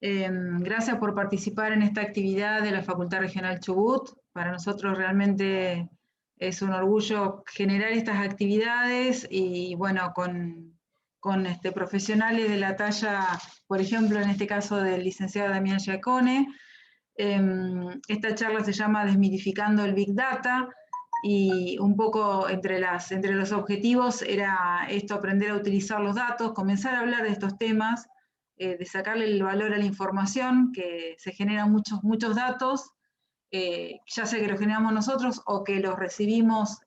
Gracias por participar en esta actividad de la Facultad Regional Chubut. Para nosotros realmente es un orgullo generar estas actividades y bueno, con profesionales de la talla, por ejemplo, en este caso del licenciado Damián Giacone. Esta charla se llama Desmitificando el Big Data y un poco entre los objetivos era esto, aprender a utilizar los datos, comenzar a hablar de estos temas, de sacarle el valor a la información, que se generan muchos datos, ya sea que los generamos nosotros o que los recibimos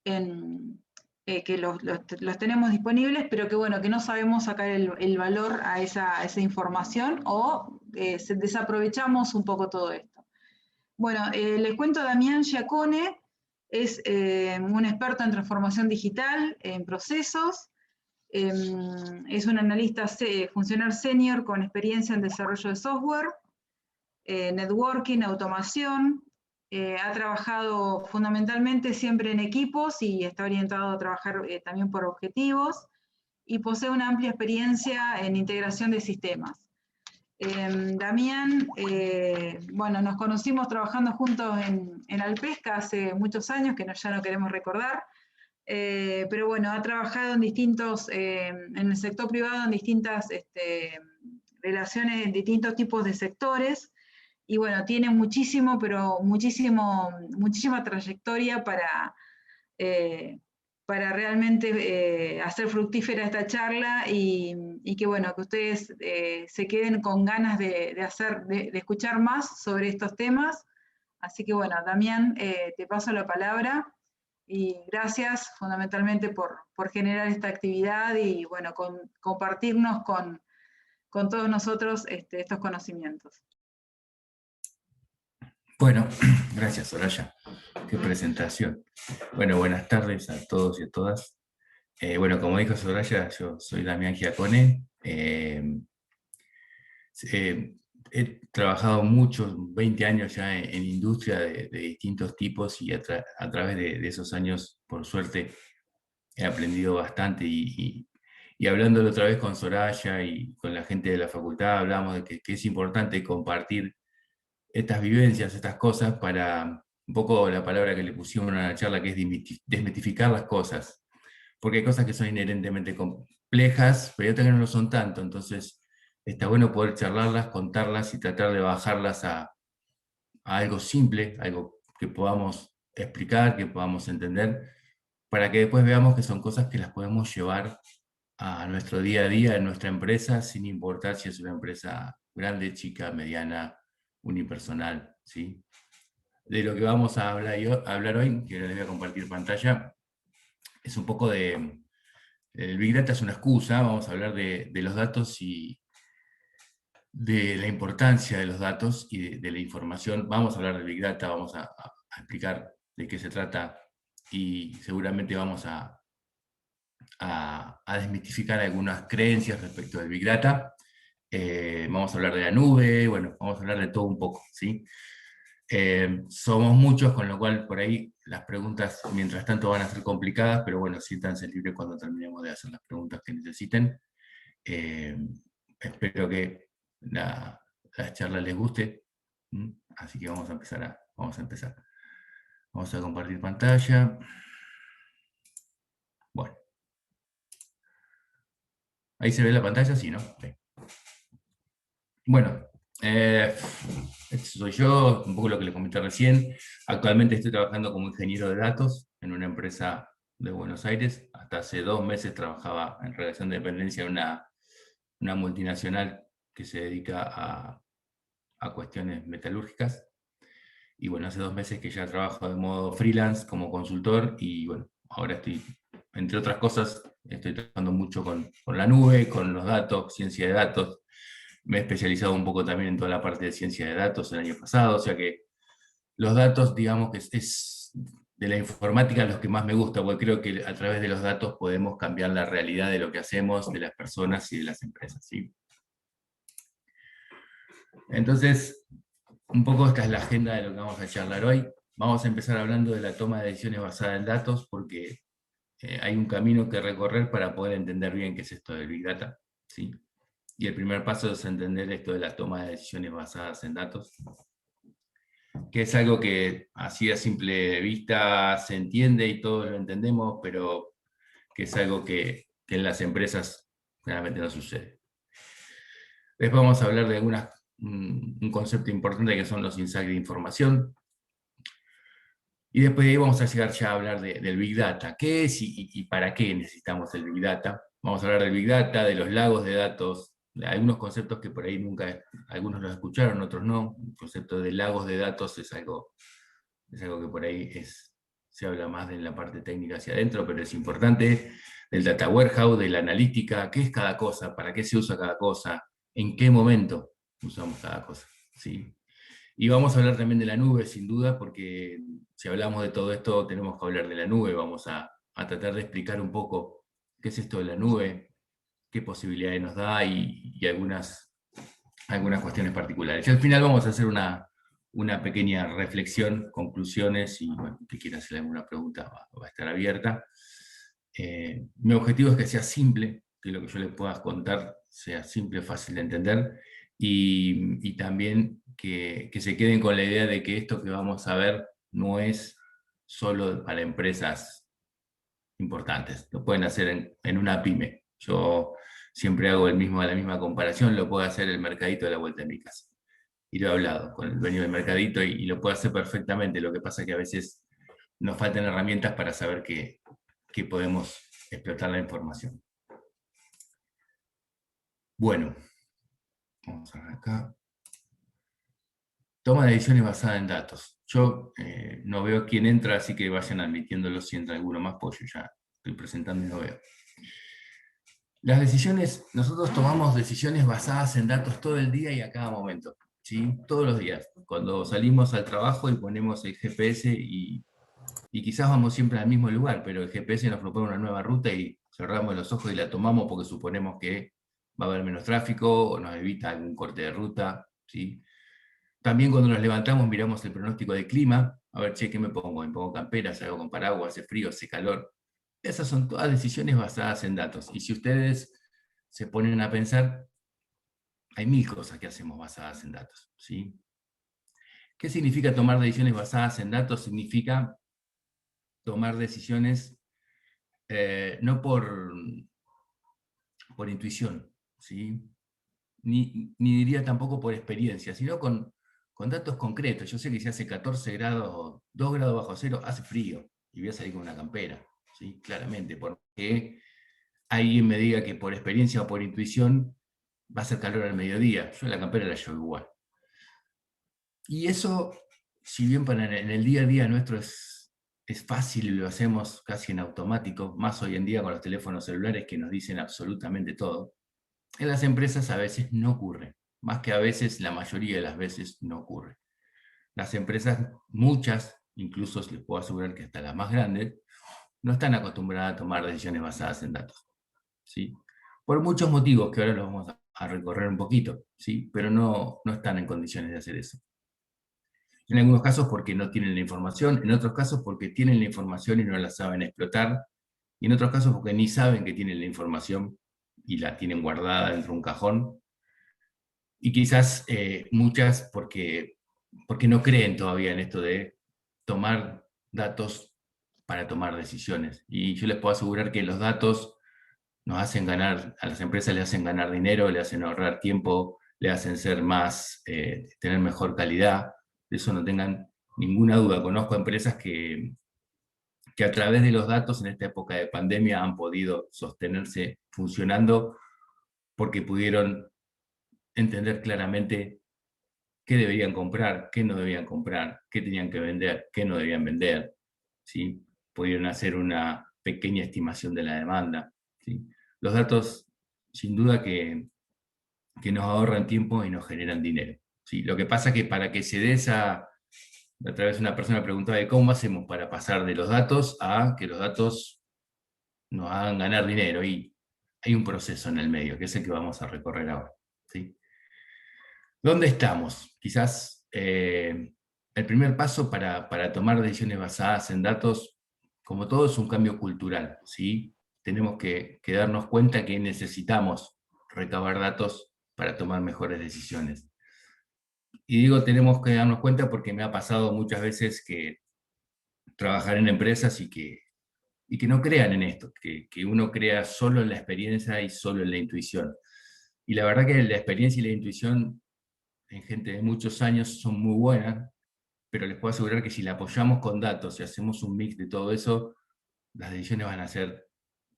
que los tenemos disponibles, pero que bueno, que no sabemos sacar el valor a esa información o desaprovechamos un poco todo esto. Bueno, les cuento, Damián Giacone es un experto en transformación digital, en procesos, es un analista funcional senior con experiencia en desarrollo de software, networking, automación, ha trabajado fundamentalmente siempre en equipos y está orientado a trabajar también por objetivos y posee una amplia experiencia en integración de sistemas. Damián, bueno, nos conocimos trabajando juntos en Alpesca hace muchos años, que ya no queremos recordar, pero bueno, ha trabajado en el sector privado en distintas relaciones, en distintos tipos de sectores, y bueno, tiene muchísima trayectoria para realmente hacer fructífera esta charla y que bueno, que ustedes se queden con ganas de escuchar más sobre estos temas. Así que bueno, Damián, te paso la palabra y gracias fundamentalmente por generar esta actividad y bueno, compartirnos con todos nosotros estos conocimientos. Bueno, gracias, Soraya. Qué presentación. Bueno, buenas tardes a todos y a todas. Bueno, como dijo Soraya, yo soy Damián Giacone. He trabajado muchos, 20 años ya en industria de distintos tipos y a través de esos años, por suerte, he aprendido bastante y hablándolo otra vez con Soraya y con la gente de la facultad, hablamos de que es importante compartir estas vivencias, estas cosas, para un poco la palabra que le pusimos a la charla, que es desmitificar las cosas, porque hay cosas que son inherentemente complejas, pero hay otras que no lo son tanto, entonces está bueno poder charlarlas, contarlas y tratar de bajarlas a algo simple, algo que podamos explicar, que podamos entender, para que después veamos que son cosas que las podemos llevar a nuestro día a día en nuestra empresa, sin importar si es una empresa grande, chica, mediana, unipersonal, ¿sí? De lo que vamos a hablar hoy, que ahora les voy a compartir pantalla, es un poco el Big Data es una excusa, vamos a hablar de los datos y de la importancia de los datos y de la información. Vamos a hablar del Big Data, vamos a explicar de qué se trata y seguramente vamos a desmitificar algunas creencias respecto del Big Data. Vamos a hablar de la nube, bueno, vamos a hablar de todo un poco, ¿sí? Somos muchos, con lo cual por ahí las preguntas mientras tanto van a ser complicadas, pero bueno, siéntanse libres cuando terminemos de hacer las preguntas que necesiten. Espero que la charla les guste, así que vamos a empezar. Vamos a compartir pantalla. Bueno. ¿Ahí se ve la pantalla? Sí, ¿no? Okay. Bueno, este soy yo, un poco lo que les comenté recién. Actualmente estoy trabajando como ingeniero de datos en una empresa de Buenos Aires. Hasta hace 2 meses trabajaba en relación de dependencia en una multinacional que se dedica a cuestiones metalúrgicas. Y bueno, hace 2 meses que ya trabajo de modo freelance como consultor y bueno, ahora estoy, entre otras cosas, estoy trabajando mucho con la nube, con los datos, ciencia de datos. Me he especializado un poco también en toda la parte de ciencia de datos el año pasado, o sea que los datos, digamos que es de la informática los que más me gusta, porque creo que a través de los datos podemos cambiar la realidad de lo que hacemos, de las personas y de las empresas, ¿sí? Entonces, un poco esta es la agenda de lo que vamos a charlar hoy. Vamos a empezar hablando de la toma de decisiones basada en datos, porque hay un camino que recorrer para poder entender bien qué es esto del Big Data, ¿sí? Y el primer paso es entender esto de la toma de decisiones basadas en datos, que es algo que así a simple vista se entiende y todos lo entendemos, pero que es algo que en las empresas generalmente no sucede. Después vamos a hablar de un concepto importante que son los insights de información. Y después de ahí vamos a llegar ya a hablar del Big Data. ¿Qué es y para qué necesitamos el Big Data? Vamos a hablar del Big Data, de los lagos de datos, de algunos conceptos que por ahí nunca, algunos los escucharon, otros no. El concepto de lagos de datos es algo que por ahí se habla más de la parte técnica hacia adentro, pero es importante, del Data Warehouse, de la analítica, qué es cada cosa, para qué se usa cada cosa, en qué momento usamos cada cosa, ¿sí? Y vamos a hablar también de la nube, sin duda, porque si hablamos de todo esto, tenemos que hablar de la nube. Vamos a tratar de explicar un poco qué es esto de la nube, qué posibilidades nos da y algunas cuestiones particulares. Y al final vamos a hacer una pequeña reflexión, conclusiones, y bueno, que quiera hacer alguna pregunta va a estar abierta. Mi objetivo es que sea simple, que lo que yo les pueda contar sea simple, fácil de entender, y también que se queden con la idea de que esto que vamos a ver no es solo para empresas importantes, lo pueden hacer en una pyme. Yo siempre hago la misma comparación, lo puede hacer el mercadito de la vuelta de mi casa. Y lo he hablado con el dueño del mercadito y lo puede hacer perfectamente, lo que pasa es que a veces nos faltan herramientas para saber que podemos explotar la información. Bueno, vamos a ver acá. Toma de decisiones basada en datos. Yo no veo quién entra, así que vayan admitiéndolo si entra alguno más, porque yo ya estoy presentando y no veo. Las decisiones, nosotros tomamos decisiones basadas en datos todo el día y a cada momento, ¿sí? Todos los días. Cuando salimos al trabajo y ponemos el GPS y quizás vamos siempre al mismo lugar, pero el GPS nos propone una nueva ruta y cerramos los ojos y la tomamos porque suponemos que va a haber menos tráfico o nos evita algún corte de ruta, ¿sí? También cuando nos levantamos miramos el pronóstico del clima, a ver, che, ¿qué me pongo? ¿Me pongo campera, salgo con paraguas, hace frío, hace calor? Esas son todas decisiones basadas en datos. Y si ustedes se ponen a pensar, hay mil cosas que hacemos basadas en datos, ¿sí? ¿Qué significa tomar decisiones basadas en datos? Significa tomar decisiones no por intuición, ¿sí? Ni diría tampoco por experiencia, sino con datos concretos. Yo sé que si hace 14 grados, 2 grados bajo cero, hace frío, y voy a salir con una campera, ¿sí? Claramente, porque alguien me diga que por experiencia o por intuición va a hacer calor al mediodía, yo la campera la llevo igual. Y eso, si bien en el día a día nuestro es fácil y lo hacemos casi en automático, más hoy en día con los teléfonos celulares que nos dicen absolutamente todo, en las empresas a veces no ocurre, más que a veces, la mayoría de las veces no ocurre. Las empresas, muchas, incluso les puedo asegurar que hasta las más grandes, no están acostumbradas a tomar decisiones basadas en datos, ¿sí? Por muchos motivos que ahora los vamos a recorrer un poquito, ¿sí? Pero no están en condiciones de hacer eso. En algunos casos porque no tienen la información, en otros casos porque tienen la información y no la saben explotar, y en otros casos porque ni saben que tienen la información y la tienen guardada dentro de un cajón, y quizás muchas porque no creen todavía en esto de tomar datos para tomar decisiones. Y yo les puedo asegurar que los datos nos hacen ganar, a las empresas le hacen ganar dinero, le hacen ahorrar tiempo, le hacen ser más, tener mejor calidad. De eso no tengan ninguna duda. Conozco empresas que a través de los datos en esta época de pandemia han podido sostenerse funcionando porque pudieron entender claramente qué deberían comprar, qué no debían comprar, qué tenían que vender, qué no debían vender, ¿sí? Pudieron hacer una pequeña estimación de la demanda, ¿sí? Los datos, sin duda que nos ahorran tiempo y nos generan dinero, ¿sí? Lo que pasa es que para que se dé esa, otra vez una persona preguntaba de cómo hacemos para pasar de los datos a que los datos nos hagan ganar dinero, y hay un proceso en el medio, que es el que vamos a recorrer ahora, ¿sí? ¿Dónde estamos? Quizás el primer paso para tomar decisiones basadas en datos, como todo, es un cambio cultural, ¿sí? Tenemos que darnos cuenta que necesitamos recabar datos para tomar mejores decisiones. Y digo, tenemos que darnos cuenta porque me ha pasado muchas veces que trabajar en empresas y que no crean en esto, que uno crea solo en la experiencia y solo en la intuición. Y la verdad que la experiencia y la intuición en gente de muchos años son muy buenas, pero les puedo asegurar que si la apoyamos con datos y hacemos un mix de todo eso, las decisiones van a ser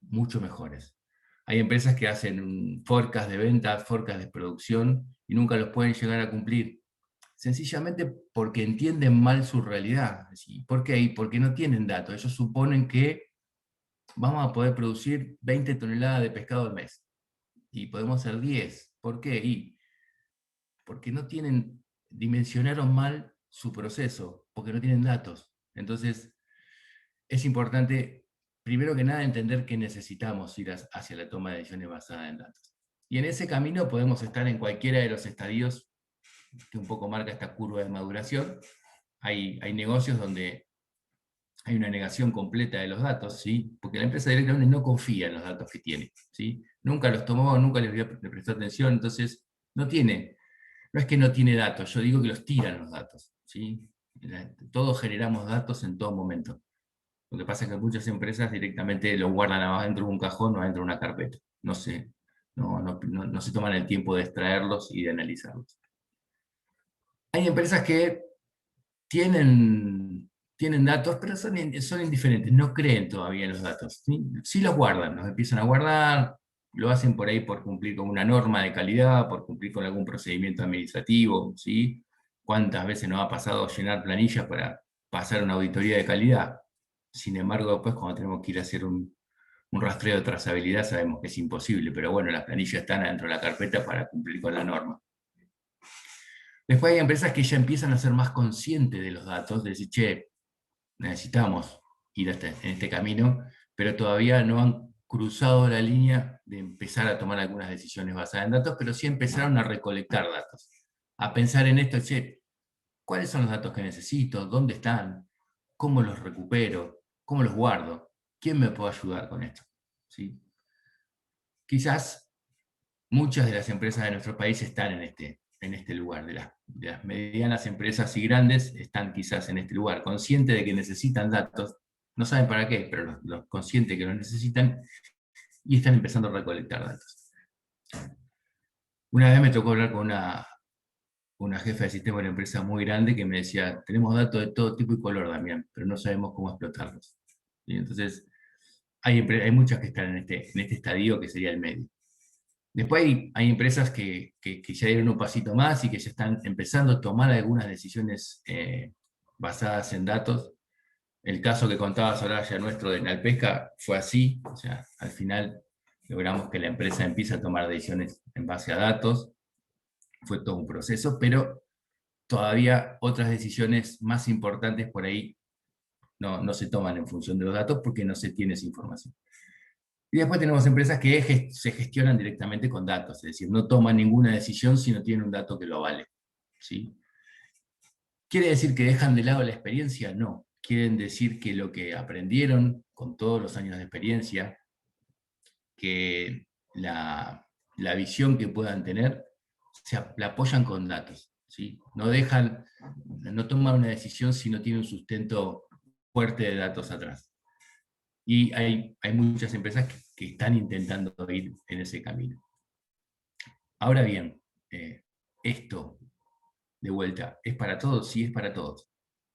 mucho mejores. Hay empresas que hacen un forecast de ventas, forecast de producción, y nunca los pueden llegar a cumplir, sencillamente porque entienden mal su realidad. ¿Por qué? Porque no tienen datos. Ellos suponen que vamos a poder producir 20 toneladas de pescado al mes, y podemos hacer 10. ¿Por qué? Porque no tienen, dimensionaron mal su proceso, porque no tienen datos. Entonces, es importante, primero que nada, entender que necesitamos ir hacia la toma de decisiones basada en datos. Y en ese camino podemos estar en cualquiera de los estadios que un poco marca esta curva de maduración. Hay negocios donde hay una negación completa de los datos, ¿sí? Porque la empresa directamente no confía en los datos que tiene, ¿sí? Nunca los tomó, nunca les prestó atención, entonces no es que no tiene datos, yo digo que los tiran los datos, ¿sí? Todos generamos datos en todo momento. Lo que pasa es que muchas empresas directamente lo guardan adentro de un cajón o adentro de una carpeta. No se toman el tiempo de extraerlos y de analizarlos. Hay empresas que tienen datos, pero son indiferentes, no creen todavía en los datos. Sí los guardan, los empiezan a guardar, lo hacen por ahí por cumplir con una norma de calidad, por cumplir con algún procedimiento administrativo, ¿sí? ¿Cuántas veces nos ha pasado llenar planillas para pasar una auditoría de calidad? Sin embargo, después cuando tenemos que ir a hacer un rastreo de trazabilidad sabemos que es imposible, pero bueno, las planillas están adentro de la carpeta para cumplir con la norma. Después hay empresas que ya empiezan a ser más conscientes de los datos, de decir, che, necesitamos ir en este camino, pero todavía no han cruzado la línea de empezar a tomar algunas decisiones basadas en datos, pero sí empezaron a recolectar datos, a pensar en esto, che, ¿cuáles son los datos que necesito? ¿Dónde están? ¿Cómo los recupero? ¿Cómo los guardo? ¿Quién me puede ayudar con esto? ¿Sí? Quizás muchas de las empresas de nuestro país están en este lugar, de las medianas empresas y grandes están quizás en este lugar, conscientes de que necesitan datos, no saben para qué, pero los conscientes que los necesitan, y están empezando a recolectar datos. Una vez me tocó hablar con una jefa de sistema de una empresa muy grande que me decía, tenemos datos de todo tipo y color, Damián, pero no sabemos cómo explotarlos. Y entonces, hay muchas que están en este estadio que sería el medio. Después hay empresas que ya dieron un pasito más y que ya están empezando a tomar algunas decisiones basadas en datos. El caso que contaba Soraya nuestro de Nalpesca fue así, o sea, al final logramos que la empresa empiece a tomar decisiones en base a datos, fue todo un proceso, pero todavía otras decisiones más importantes por ahí no se toman en función de los datos porque no se tiene esa información. Y después tenemos empresas que se gestionan directamente con datos, es decir, no toman ninguna decisión si no tienen un dato que lo avale, ¿sí? ¿Quiere decir que dejan de lado la experiencia? No. Quieren decir que lo que aprendieron con todos los años de experiencia, que la visión que puedan tener, la apoyan con datos, ¿sí? No toman una decisión si no tienen un sustento fuerte de datos atrás. Y hay muchas empresas que están intentando ir en ese camino. Ahora bien, esto, de vuelta, ¿es para todos? Sí, es para todos.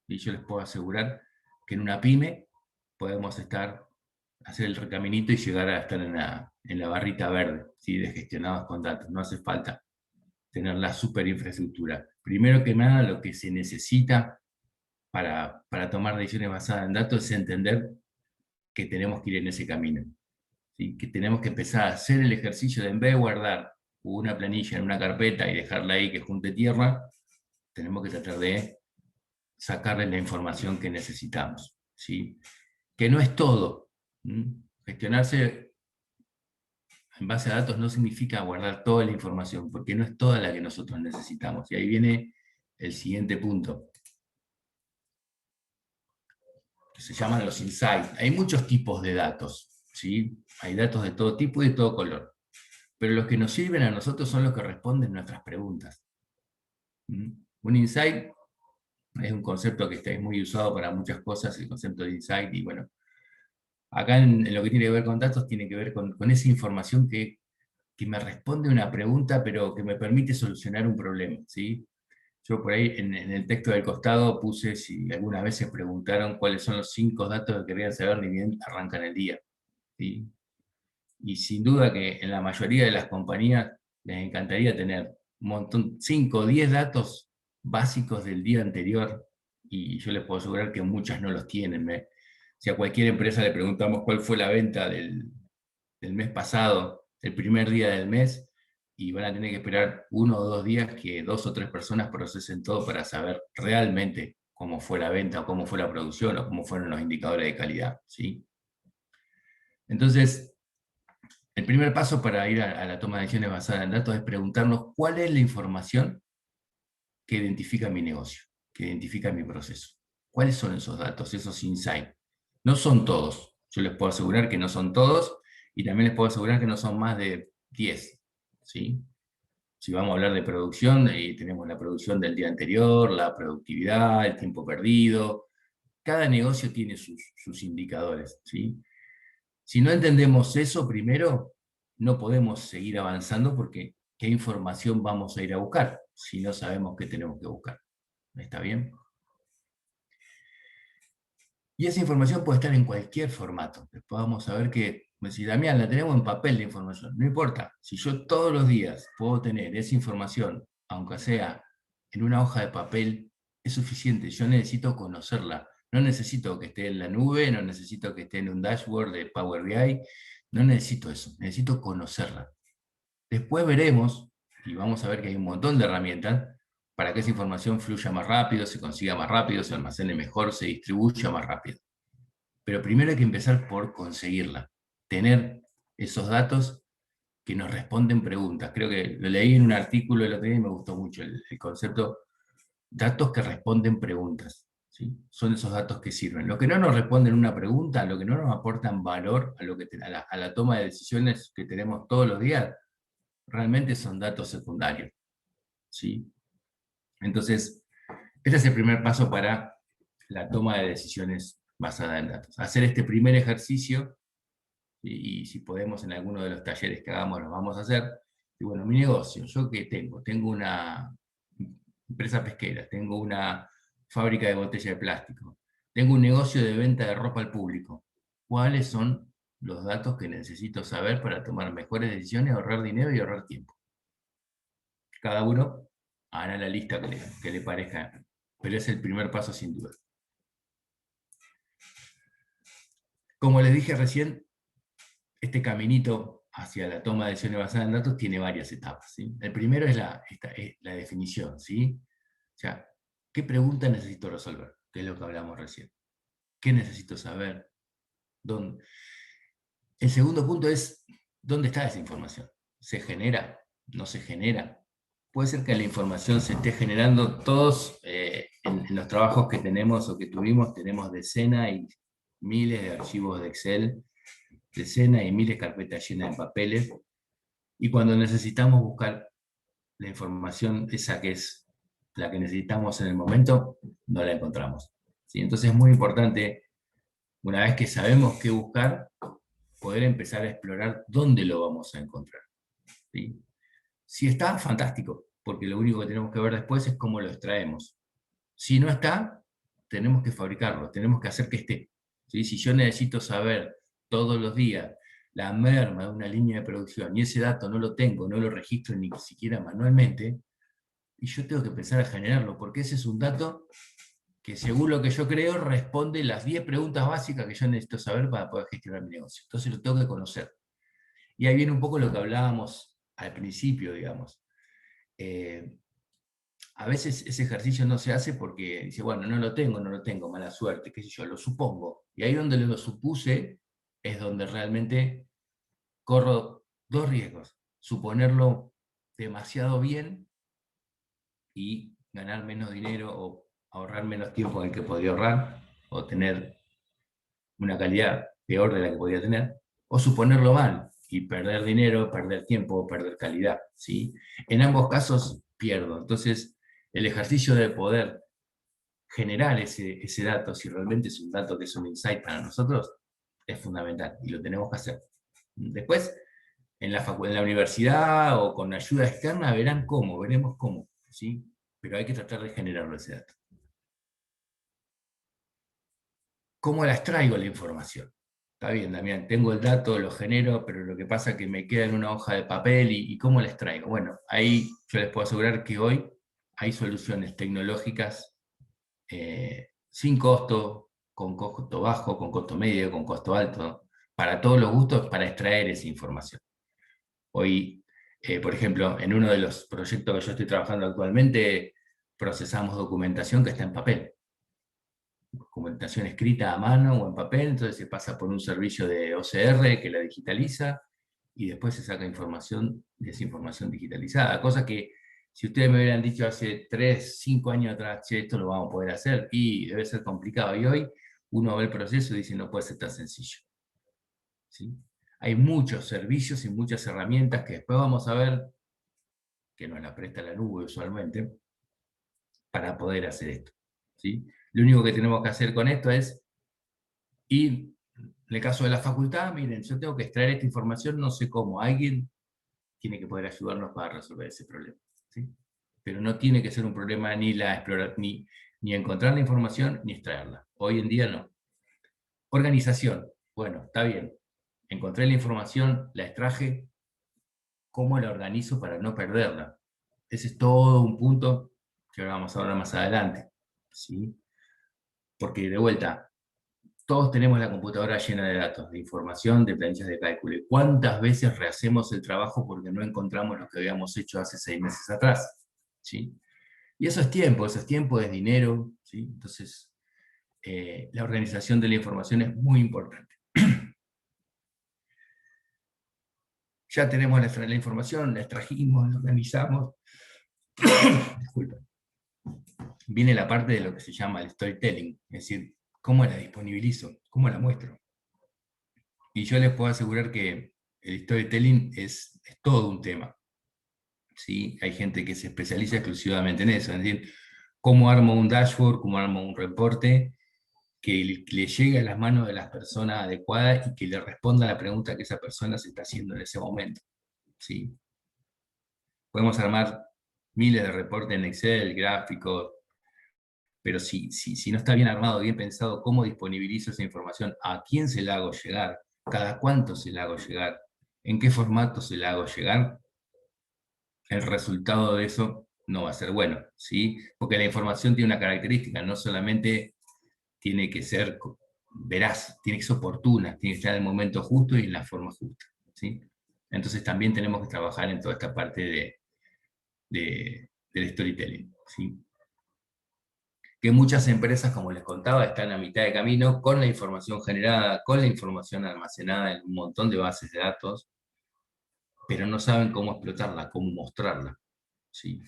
Y yo les puedo asegurar que en una pyme podemos hacer el recaminito y llegar a estar en la barrita verde, ¿sí? De gestionados con datos. No hace falta tener la super infraestructura. Primero que nada, lo que se necesita para tomar decisiones basadas en datos es entender que tenemos que ir en ese camino. ¿Sí? Que tenemos que empezar a hacer el ejercicio de, en vez de guardar una planilla en una carpeta y dejarla ahí que junte tierra, tenemos que tratar de sacarle la información que necesitamos. ¿Sí? Que no es todo. Gestionarse en base a datos no significa guardar toda la información, porque no es toda la que nosotros necesitamos. Y ahí viene el siguiente punto, que se llaman los insights. Hay muchos tipos de datos, ¿sí? Hay datos de todo tipo y de todo color. pero los que nos sirven a nosotros son los que responden nuestras preguntas. Un insight es un concepto que está muy usado para muchas cosas, el concepto de insight, y bueno, acá en lo que tiene que ver con datos, tiene que ver con esa información que me responde una pregunta, pero que me permite solucionar un problema, ¿sí? Yo por ahí en el texto del costado puse si algunas veces preguntaron cuáles son los 5 datos que querían saber ni bien arrancan el día, ¿sí? Y sin duda que en la mayoría de las compañías les encantaría tener un montón, 5 o 10 datos básicos del día anterior, y yo les puedo asegurar que muchas no los tienen. Si a cualquier empresa le preguntamos cuál fue la venta del mes pasado, el primer día del mes, y van a tener que esperar 1 o 2 días que 2 o 3 personas procesen todo para saber realmente cómo fue la venta, o cómo fue la producción, o cómo fueron los indicadores de calidad, ¿sí? Entonces, el primer paso para ir a la toma de decisiones basada en datos es preguntarnos cuál es la información que identifica mi negocio, que identifica mi proceso. ¿Cuáles son esos datos, esos insights? No son todos. Yo les puedo asegurar que no son todos, y también les puedo asegurar que no son más de 10. ¿Sí? Si vamos a hablar de producción, tenemos la producción del día anterior, la productividad, el tiempo perdido. Cada negocio tiene sus indicadores. ¿Sí? Si no entendemos eso primero, no podemos seguir avanzando, porque ¿qué información vamos a ir a buscar si no sabemos qué tenemos que buscar? ¿Está bien? Y esa información puede estar en cualquier formato. Después vamos a ver que, si Damián, la tenemos en papel la información, no importa. Si yo todos los días puedo tener esa información, aunque sea en una hoja de papel, es suficiente. Yo necesito conocerla. No necesito que esté en la nube, no necesito que esté en un dashboard de Power BI, no necesito eso, necesito conocerla. Después veremos, y vamos a ver que hay un montón de herramientas para que esa información fluya más rápido, se consiga más rápido, se almacene mejor, se distribuya más rápido. Pero primero hay que empezar por conseguirla, tener esos datos que nos responden preguntas. Creo que lo leí en un artículo el otro día y me gustó mucho el concepto, datos que responden preguntas. ¿Sí? Son esos datos que sirven. Lo que no nos responden una pregunta, lo que no nos aportan valor a la toma de decisiones que tenemos todos los días, realmente son datos secundarios. ¿Sí? Entonces, este es el primer paso para la toma de decisiones basada en datos. Hacer este primer ejercicio, y si podemos en alguno de los talleres que hagamos, lo vamos a hacer. Y bueno, mi negocio, ¿yo qué tengo? Tengo una empresa pesquera, tengo una fábrica de botella de plástico, tengo un negocio de venta de ropa al público. ¿Cuáles son los datos que necesito saber para tomar mejores decisiones, ahorrar dinero y ahorrar tiempo? Cada uno hará la lista que le parezca, pero es el primer paso sin duda. Como les dije recién, este caminito hacia la toma de decisiones basadas en datos tiene varias etapas. ¿Sí? El primero es la definición. ¿Sí? O sea, ¿qué pregunta necesito resolver? Que es lo que hablamos recién. ¿Qué necesito saber? ¿Dónde? El segundo punto es, ¿dónde está esa información? ¿Se genera? ¿No se genera? Puede ser que la información se esté generando todos en los trabajos que tenemos o que tuvimos, tenemos decenas y miles de archivos de Excel, decenas y miles de carpetas llenas de papeles, y cuando necesitamos buscar la información esa que es la que necesitamos en el momento, no la encontramos. ¿Sí? Entonces es muy importante, una vez que sabemos qué buscar, poder empezar a explorar dónde lo vamos a encontrar. ¿Sí? Si está, fantástico, porque lo único que tenemos que ver después es cómo lo extraemos. Si no está, tenemos que fabricarlo, tenemos que hacer que esté. ¿Sí? Si yo necesito saber todos los días la merma de una línea de producción y ese dato no lo tengo, no lo registro ni siquiera manualmente, y yo tengo que empezar a generarlo, porque ese es un dato que, según lo que yo creo, responde las 10 preguntas básicas que yo necesito saber para poder gestionar mi negocio. Entonces lo tengo que conocer. Y ahí viene un poco lo que hablábamos al principio, digamos. A veces ese ejercicio no se hace porque dice, bueno, no lo tengo, mala suerte, qué sé yo, lo supongo. Y ahí donde lo supuse es donde realmente corro 2 riesgos. Suponerlo demasiado bien y ganar menos dinero o ahorrar menos tiempo del que podría ahorrar, o tener una calidad peor de la que podría tener, o suponerlo mal y perder dinero, perder tiempo, perder calidad, ¿sí? En ambos casos pierdo. Entonces, el ejercicio de poder generar ese dato, si realmente es un dato que es un insight para nosotros, es fundamental y lo tenemos que hacer. Después, en la universidad o con ayuda externa veremos cómo, ¿sí? Pero hay que tratar de generarlo ese dato. ¿Cómo las traigo la información? Está bien, Damián, tengo el dato, lo genero, pero lo que pasa es que me queda en una hoja de papel y ¿cómo les traigo? Bueno, ahí yo les puedo asegurar que hoy hay soluciones tecnológicas sin costo, con costo bajo, con costo medio, con costo alto, para todos los gustos, para extraer esa información. Hoy, por ejemplo, en uno de los proyectos que yo estoy trabajando actualmente, procesamos documentación que está en papel. Documentación escrita a mano o en papel, entonces se pasa por un servicio de OCR que la digitaliza y después se saca información de esa información digitalizada, cosa que si ustedes me hubieran dicho hace 3, 5 años atrás, che, esto lo vamos a poder hacer, y debe ser complicado, y hoy uno ve el proceso y dice, no puede ser tan sencillo. ¿Sí? Hay muchos servicios y muchas herramientas que después vamos a ver, que nos la presta la nube usualmente, para poder hacer esto. ¿Sí? Lo único que tenemos que hacer con esto es ir, en el caso de la facultad, miren, yo tengo que extraer esta información, no sé cómo, alguien tiene que poder ayudarnos para resolver ese problema. ¿Sí? Pero no tiene que ser un problema ni ni encontrar la información ni extraerla. Hoy en día no. Organización. Bueno, está bien. Encontré la información, la extraje, ¿cómo la organizo para no perderla? Ese es todo un punto que ahora vamos a hablar más adelante. ¿Sí? Porque de vuelta, todos tenemos la computadora llena de datos, de información, de planillas de cálculo. ¿Y cuántas veces rehacemos el trabajo porque no encontramos lo que habíamos hecho hace 6 meses atrás? ¿Sí? Y eso es tiempo, es dinero. ¿Sí? Entonces, la organización de la información es muy importante. Ya tenemos la información, la extrajimos, la organizamos. Disculpa. Viene la parte de lo que se llama el storytelling, es decir, cómo la disponibilizo, cómo la muestro. Y yo les puedo asegurar que el storytelling es todo un tema. ¿Sí? Hay gente que se especializa exclusivamente en eso, es decir, cómo armo un dashboard, cómo armo un reporte que le llegue a las manos de las personas adecuadas y que le responda a la pregunta que esa persona se está haciendo en ese momento. ¿Sí? Podemos armar miles de reportes en Excel, gráficos, pero si no está bien armado, bien pensado, cómo disponibilizo esa información, a quién se la hago llegar, cada cuánto se la hago llegar, en qué formato se la hago llegar, el resultado de eso no va a ser bueno, ¿sí? Porque la información tiene una característica, no solamente tiene que ser veraz, tiene que ser oportuna, tiene que estar en el momento justo y en la forma justa, ¿sí? Entonces también tenemos que trabajar en toda esta parte del storytelling, ¿sí? Que muchas empresas, como les contaba, están a mitad de camino con la información generada, con la información almacenada en un montón de bases de datos, pero no saben cómo explotarla, cómo mostrarla. ¿Sí?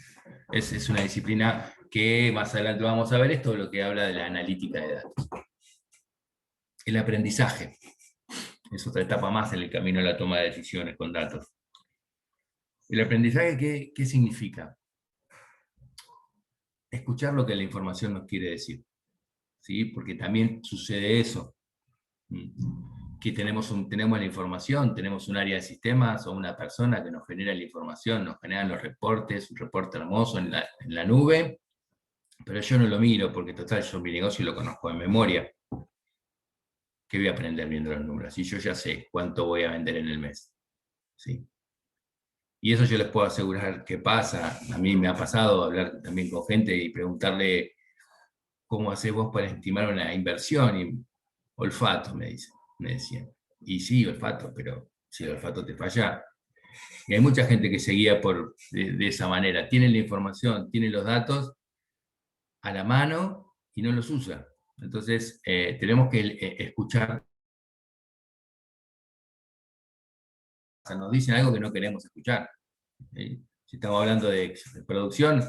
Es una disciplina que más adelante vamos a ver, esto lo que habla de la analítica de datos. El aprendizaje es otra etapa más en el camino de la toma de decisiones con datos. ¿El aprendizaje qué significa? Escuchar lo que la información nos quiere decir. ¿Sí? Porque también sucede eso. Que tenemos la información, tenemos un área de sistemas o una persona que nos genera la información, nos generan los reportes, un reporte hermoso en la nube, pero yo no lo miro porque total yo mi negocio lo conozco de memoria. ¿Qué voy a aprender viendo los números? Si yo ya sé cuánto voy a vender en el mes. ¿Sí? Y eso yo les puedo asegurar que pasa. A mí me ha pasado hablar también con gente y preguntarle cómo haces vos para estimar una inversión. Y olfato, me decían. Y sí, olfato, pero si el olfato te falla. Y hay mucha gente que se guía de esa manera. Tiene la información, tiene los datos a la mano y no los usa. Entonces, tenemos que escuchar. O sea, nos dicen algo que no queremos escuchar. Si estamos hablando de producción,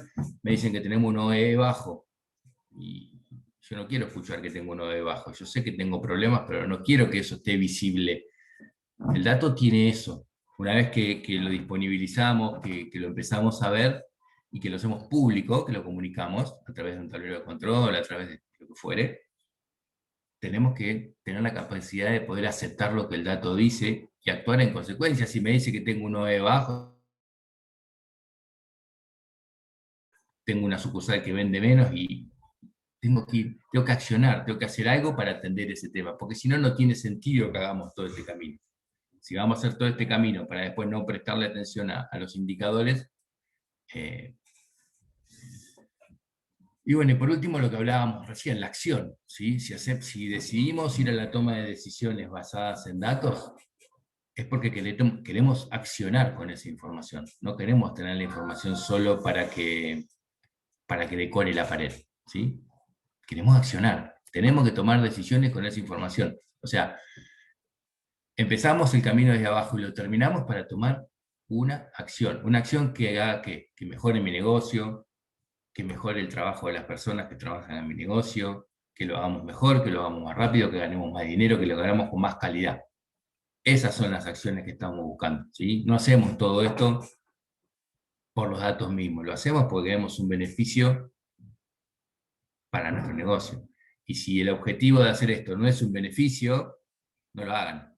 me dicen que tenemos un OE bajo. Y yo no quiero escuchar que tengo un OE bajo. Yo sé que tengo problemas, pero no quiero que eso esté visible. El dato tiene eso. Una vez que lo disponibilizamos, que lo empezamos a ver y que lo hacemos público, que lo comunicamos a través de un tablero de control, a través de lo que fuere, tenemos que tener la capacidad de poder aceptar lo que el dato dice y actuar en consecuencia. Si me dice que tengo un OE bajo, tengo una sucursal que vende menos y tengo que accionar, tengo que hacer algo para atender ese tema, porque si no, no tiene sentido que hagamos todo este camino. Si vamos a hacer todo este camino para después no prestarle atención a los indicadores. Y bueno, y por último lo que hablábamos recién, la acción. ¿Sí? Si decidimos ir a la toma de decisiones basadas en datos, es porque queremos accionar con esa información. No queremos tener la información solo para que decore la pared. ¿Sí? Queremos accionar. Tenemos que tomar decisiones con esa información. O sea, empezamos el camino desde abajo y lo terminamos para tomar una acción que haga que mejore mi negocio, que mejore el trabajo de las personas que trabajan en mi negocio, que lo hagamos mejor, que lo hagamos más rápido, que ganemos más dinero, que lo ganemos con más calidad. Esas son las acciones que estamos buscando. ¿Sí? No hacemos todo esto por los datos mismos, lo hacemos porque queremos un beneficio para nuestro negocio. Y si el objetivo de hacer esto no es un beneficio, no lo hagan.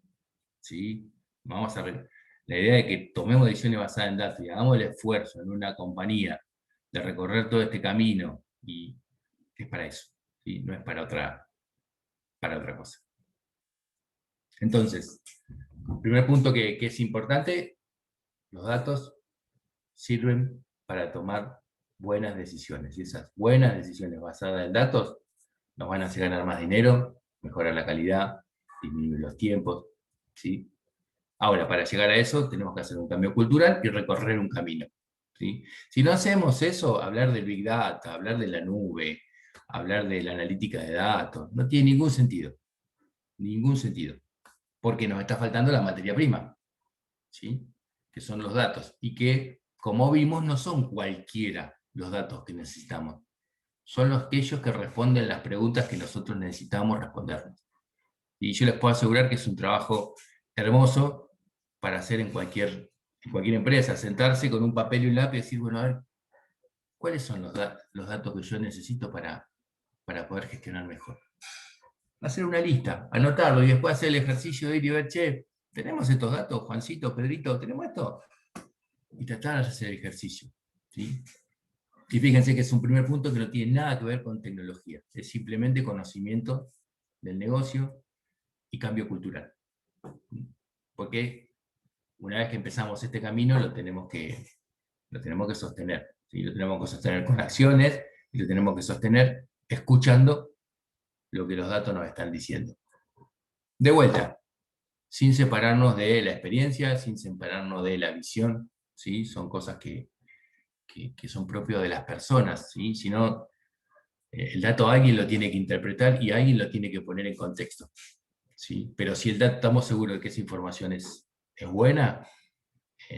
¿Sí? Vamos a ver. La idea de que tomemos decisiones basadas en datos y hagamos el esfuerzo en una compañía de recorrer todo este camino, y es para eso, ¿sí? No es para otra cosa. Entonces, primer punto que es importante, los datos sirven para tomar buenas decisiones. Y esas buenas decisiones basadas en datos nos van a hacer ganar más dinero, mejorar la calidad, disminuir los tiempos. ¿Sí? Ahora, para llegar a eso, tenemos que hacer un cambio cultural y recorrer un camino. ¿Sí? Si no hacemos eso, hablar del Big Data, hablar de la nube, hablar de la analítica de datos, no tiene ningún sentido. Ningún sentido. Porque nos está faltando la materia prima, ¿sí? Que son los datos. Y que, como vimos, no son cualquiera los datos que necesitamos. Son aquellos que responden las preguntas que nosotros necesitamos respondernos. Y yo les puedo asegurar que es un trabajo hermoso para hacer en cualquier empresa, sentarse con un papel y un lápiz y decir, bueno, a ver, ¿cuáles son los datos que yo necesito para poder gestionar mejor? Hacer una lista, anotarlo y después hacer el ejercicio de ir y ver, che, ¿tenemos estos datos, Juancito, Pedrito? ¿Tenemos esto? Y tratar de hacer el ejercicio. ¿Sí? Y fíjense que es un primer punto que no tiene nada que ver con tecnología, es simplemente conocimiento del negocio y cambio cultural. Porque una vez que empezamos este camino lo tenemos que sostener. ¿Sí? Lo tenemos que sostener con acciones y lo tenemos que sostener escuchando lo que los datos nos están diciendo. De vuelta, sin separarnos de la experiencia, sin separarnos de la visión, ¿sí? Son cosas que son propias de las personas, ¿sí? Si no, el dato alguien lo tiene que interpretar y alguien lo tiene que poner en contexto, ¿sí? Pero si el dato, estamos seguros de que esa información es buena,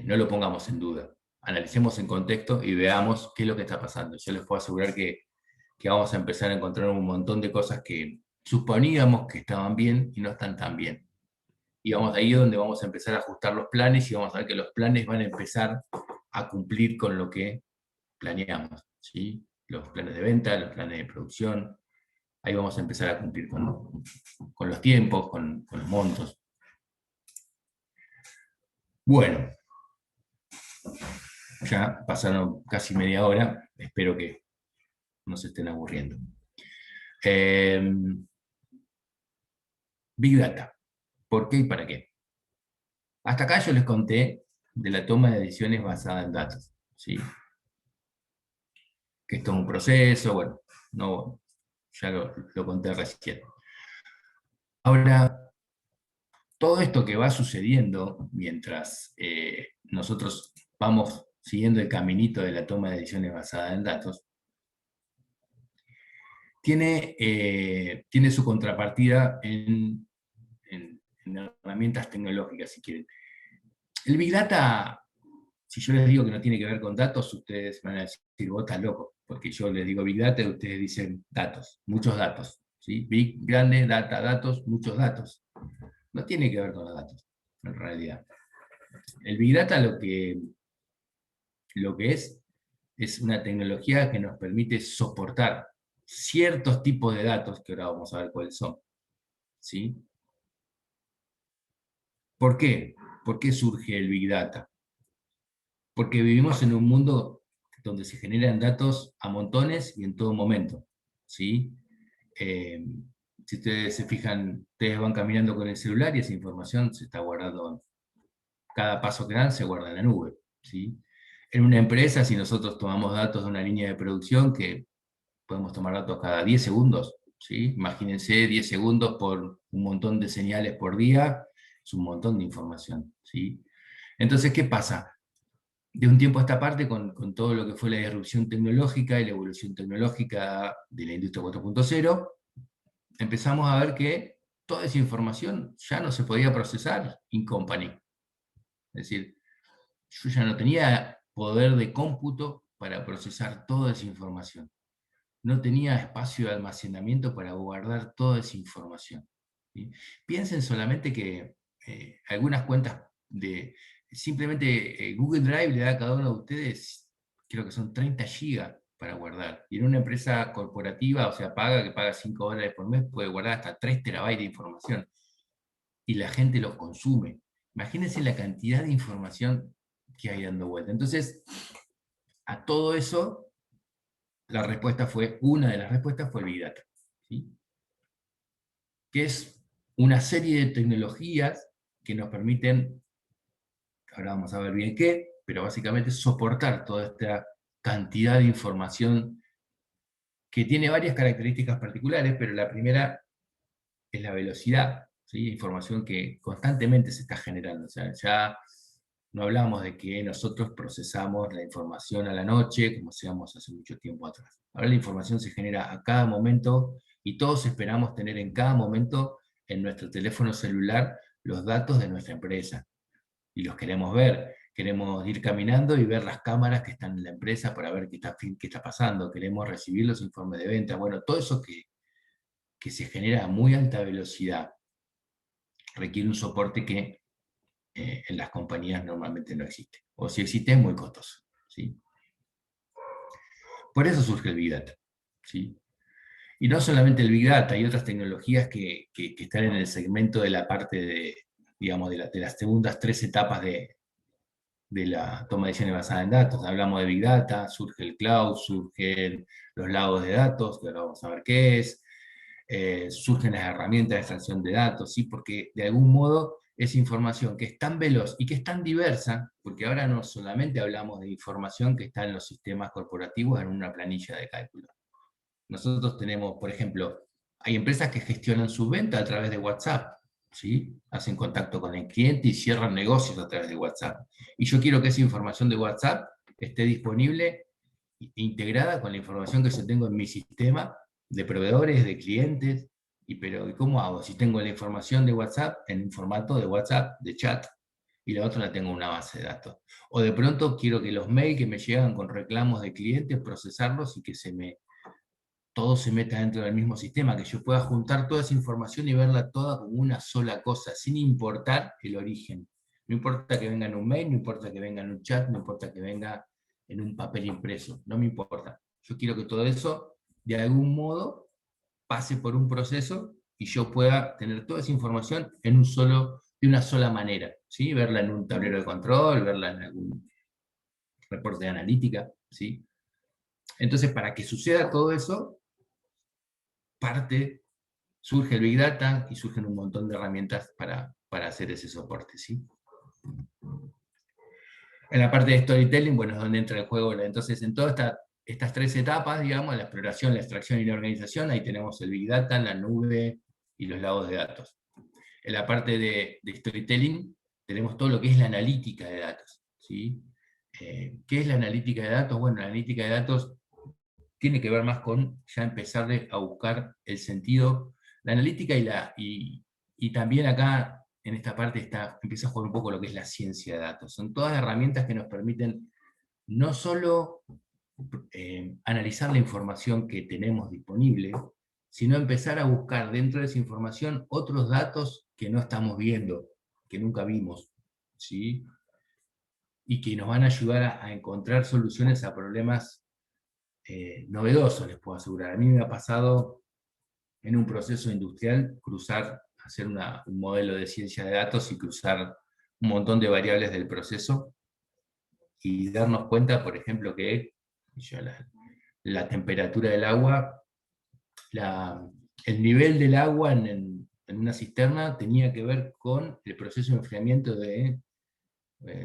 no lo pongamos en duda. Analicemos en contexto y veamos qué es lo que está pasando. Yo les puedo asegurar que vamos a empezar a encontrar un montón de cosas que suponíamos que estaban bien y no están tan bien. Y vamos ahí donde vamos a empezar a ajustar los planes y vamos a ver que los planes van a empezar a cumplir con lo que planeamos, ¿sí? Los planes de venta, los planes de producción, ahí vamos a empezar a cumplir con los tiempos, con los montos. Bueno, ya pasaron casi media hora, espero que no se estén aburriendo. Big Data, ¿por qué y para qué? Hasta acá yo les conté de la toma de decisiones basada en datos, ¿sí? Que esto es un proceso, bueno, no, ya lo conté recién. Ahora, todo esto que va sucediendo mientras nosotros vamos siguiendo el caminito de la toma de decisiones basada en datos, tiene su contrapartida en herramientas tecnológicas, si quieren. El Big Data, si yo les digo que no tiene que ver con datos, ustedes van a decir, vos estás loco, porque yo les digo Big Data y ustedes dicen datos, muchos datos. ¿Sí? Big, grande, data, datos, muchos datos. No tiene que ver con los datos, en realidad. El Big Data lo que es una tecnología que nos permite soportar ciertos tipos de datos, que ahora vamos a ver cuáles son. ¿Sí? ¿Por qué? ¿Por qué surge el Big Data? Porque vivimos en un mundo donde se generan datos a montones y en todo momento. ¿Sí? Eh, si ustedes se fijan, ustedes van caminando con el celular y esa información se está guardando, cada paso que dan se guarda en la nube. ¿Sí? En una empresa, si nosotros tomamos datos de una línea de producción, que podemos tomar datos cada 10 segundos, ¿sí? Imagínense 10 segundos por un montón de señales por día, es un montón de información, ¿sí? Entonces, ¿qué pasa? De un tiempo a esta parte, con todo lo que fue la disrupción tecnológica y la evolución tecnológica de la industria 4.0, empezamos a ver que toda esa información ya no se podía procesar in company. Es decir, yo ya no tenía poder de cómputo para procesar toda esa información. No tenía espacio de almacenamiento para guardar toda esa información. ¿Sí? Piensen solamente que algunas cuentas simplemente Google Drive le da a cada uno de ustedes, creo que son 30 gigas para guardar. Y en una empresa corporativa, o sea, que paga $5 por mes, puede guardar hasta 3 terabytes de información. Y la gente los consume. Imagínense la cantidad de información que hay dando vuelta. Entonces, a todo eso, una de las respuestas fue el Big Data, ¿sí? Que es una serie de tecnologías que nos permiten, ahora vamos a ver bien qué, pero básicamente soportar toda esta cantidad de información que tiene varias características particulares, pero la primera es la velocidad, ¿sí? Información que constantemente se está generando. O sea, ya no hablamos de que nosotros procesamos la información a la noche, como hacíamos hace mucho tiempo atrás. Ahora la información se genera a cada momento y todos esperamos tener en cada momento en nuestro teléfono celular los datos de nuestra empresa. Y los queremos ver. Queremos ir caminando y ver las cámaras que están en la empresa para ver qué está pasando. Queremos recibir los informes de venta. Bueno, todo eso que se genera a muy alta velocidad requiere un soporte que en las compañías normalmente no existe. O si existe es muy costoso. ¿Sí? Por eso surge el Big Data. ¿Sí? Y no solamente el Big Data, hay otras tecnologías que están en el segmento de la parte de, digamos, de las segundas 3 etapas de la toma de decisiones basada en datos. Hablamos de Big Data, surge el cloud, surgen los lagos de datos, que ahora vamos a ver qué es, surgen las herramientas de extracción de datos, ¿sí? Porque de algún modo es información que es tan veloz y que es tan diversa, porque ahora no solamente hablamos de información que está en los sistemas corporativos en una planilla de cálculo. Nosotros tenemos, por ejemplo, hay empresas que gestionan su venta a través de WhatsApp, ¿sí? Hacen contacto con el cliente y cierran negocios a través de WhatsApp. Y yo quiero que esa información de WhatsApp esté disponible e integrada con la información que yo tengo en mi sistema de proveedores, de clientes. Pero ¿cómo hago? Si tengo la información de WhatsApp en un formato de WhatsApp, de chat, y la otra la tengo en una base de datos. O de pronto quiero que los mails que me llegan con reclamos de clientes, procesarlos y que todo se meta dentro del mismo sistema, que yo pueda juntar toda esa información y verla toda como una sola cosa, sin importar el origen. No importa que venga en un mail, no importa que venga en un chat, no importa que venga en un papel impreso, no me importa. Yo quiero que todo eso, de algún modo, pase por un proceso y yo pueda tener toda esa información de una sola manera, ¿sí? Verla en un tablero de control, verla en algún reporte de analítica, ¿sí? Entonces, para que suceda todo eso, surge el Big Data y surgen un montón de herramientas para hacer ese soporte, ¿sí? En la parte de storytelling, bueno, es donde entra el juego. Entonces, en todas estas 3 etapas, digamos, la exploración, la extracción y la organización, ahí tenemos el Big Data, la nube y los lagos de datos. En la parte de storytelling, tenemos todo lo que es la analítica de datos, ¿sí? ¿Qué es la analítica de datos? Bueno, la analítica de datos tiene que ver más con ya empezar a buscar el sentido. La analítica y también acá, en esta parte, empieza a jugar un poco lo que es la ciencia de datos. Son todas herramientas que nos permiten no solo analizar la información que tenemos disponible, sino empezar a buscar dentro de esa información otros datos que no estamos viendo, que nunca vimos, ¿sí? y que nos van a ayudar a encontrar soluciones a problemas novedosos, les puedo asegurar. A mí me ha pasado en un proceso industrial hacer un modelo de ciencia de datos y cruzar un montón de variables del proceso y darnos cuenta, por ejemplo, que la temperatura del agua, el nivel del agua en una cisterna tenía que ver con el proceso de enfriamiento de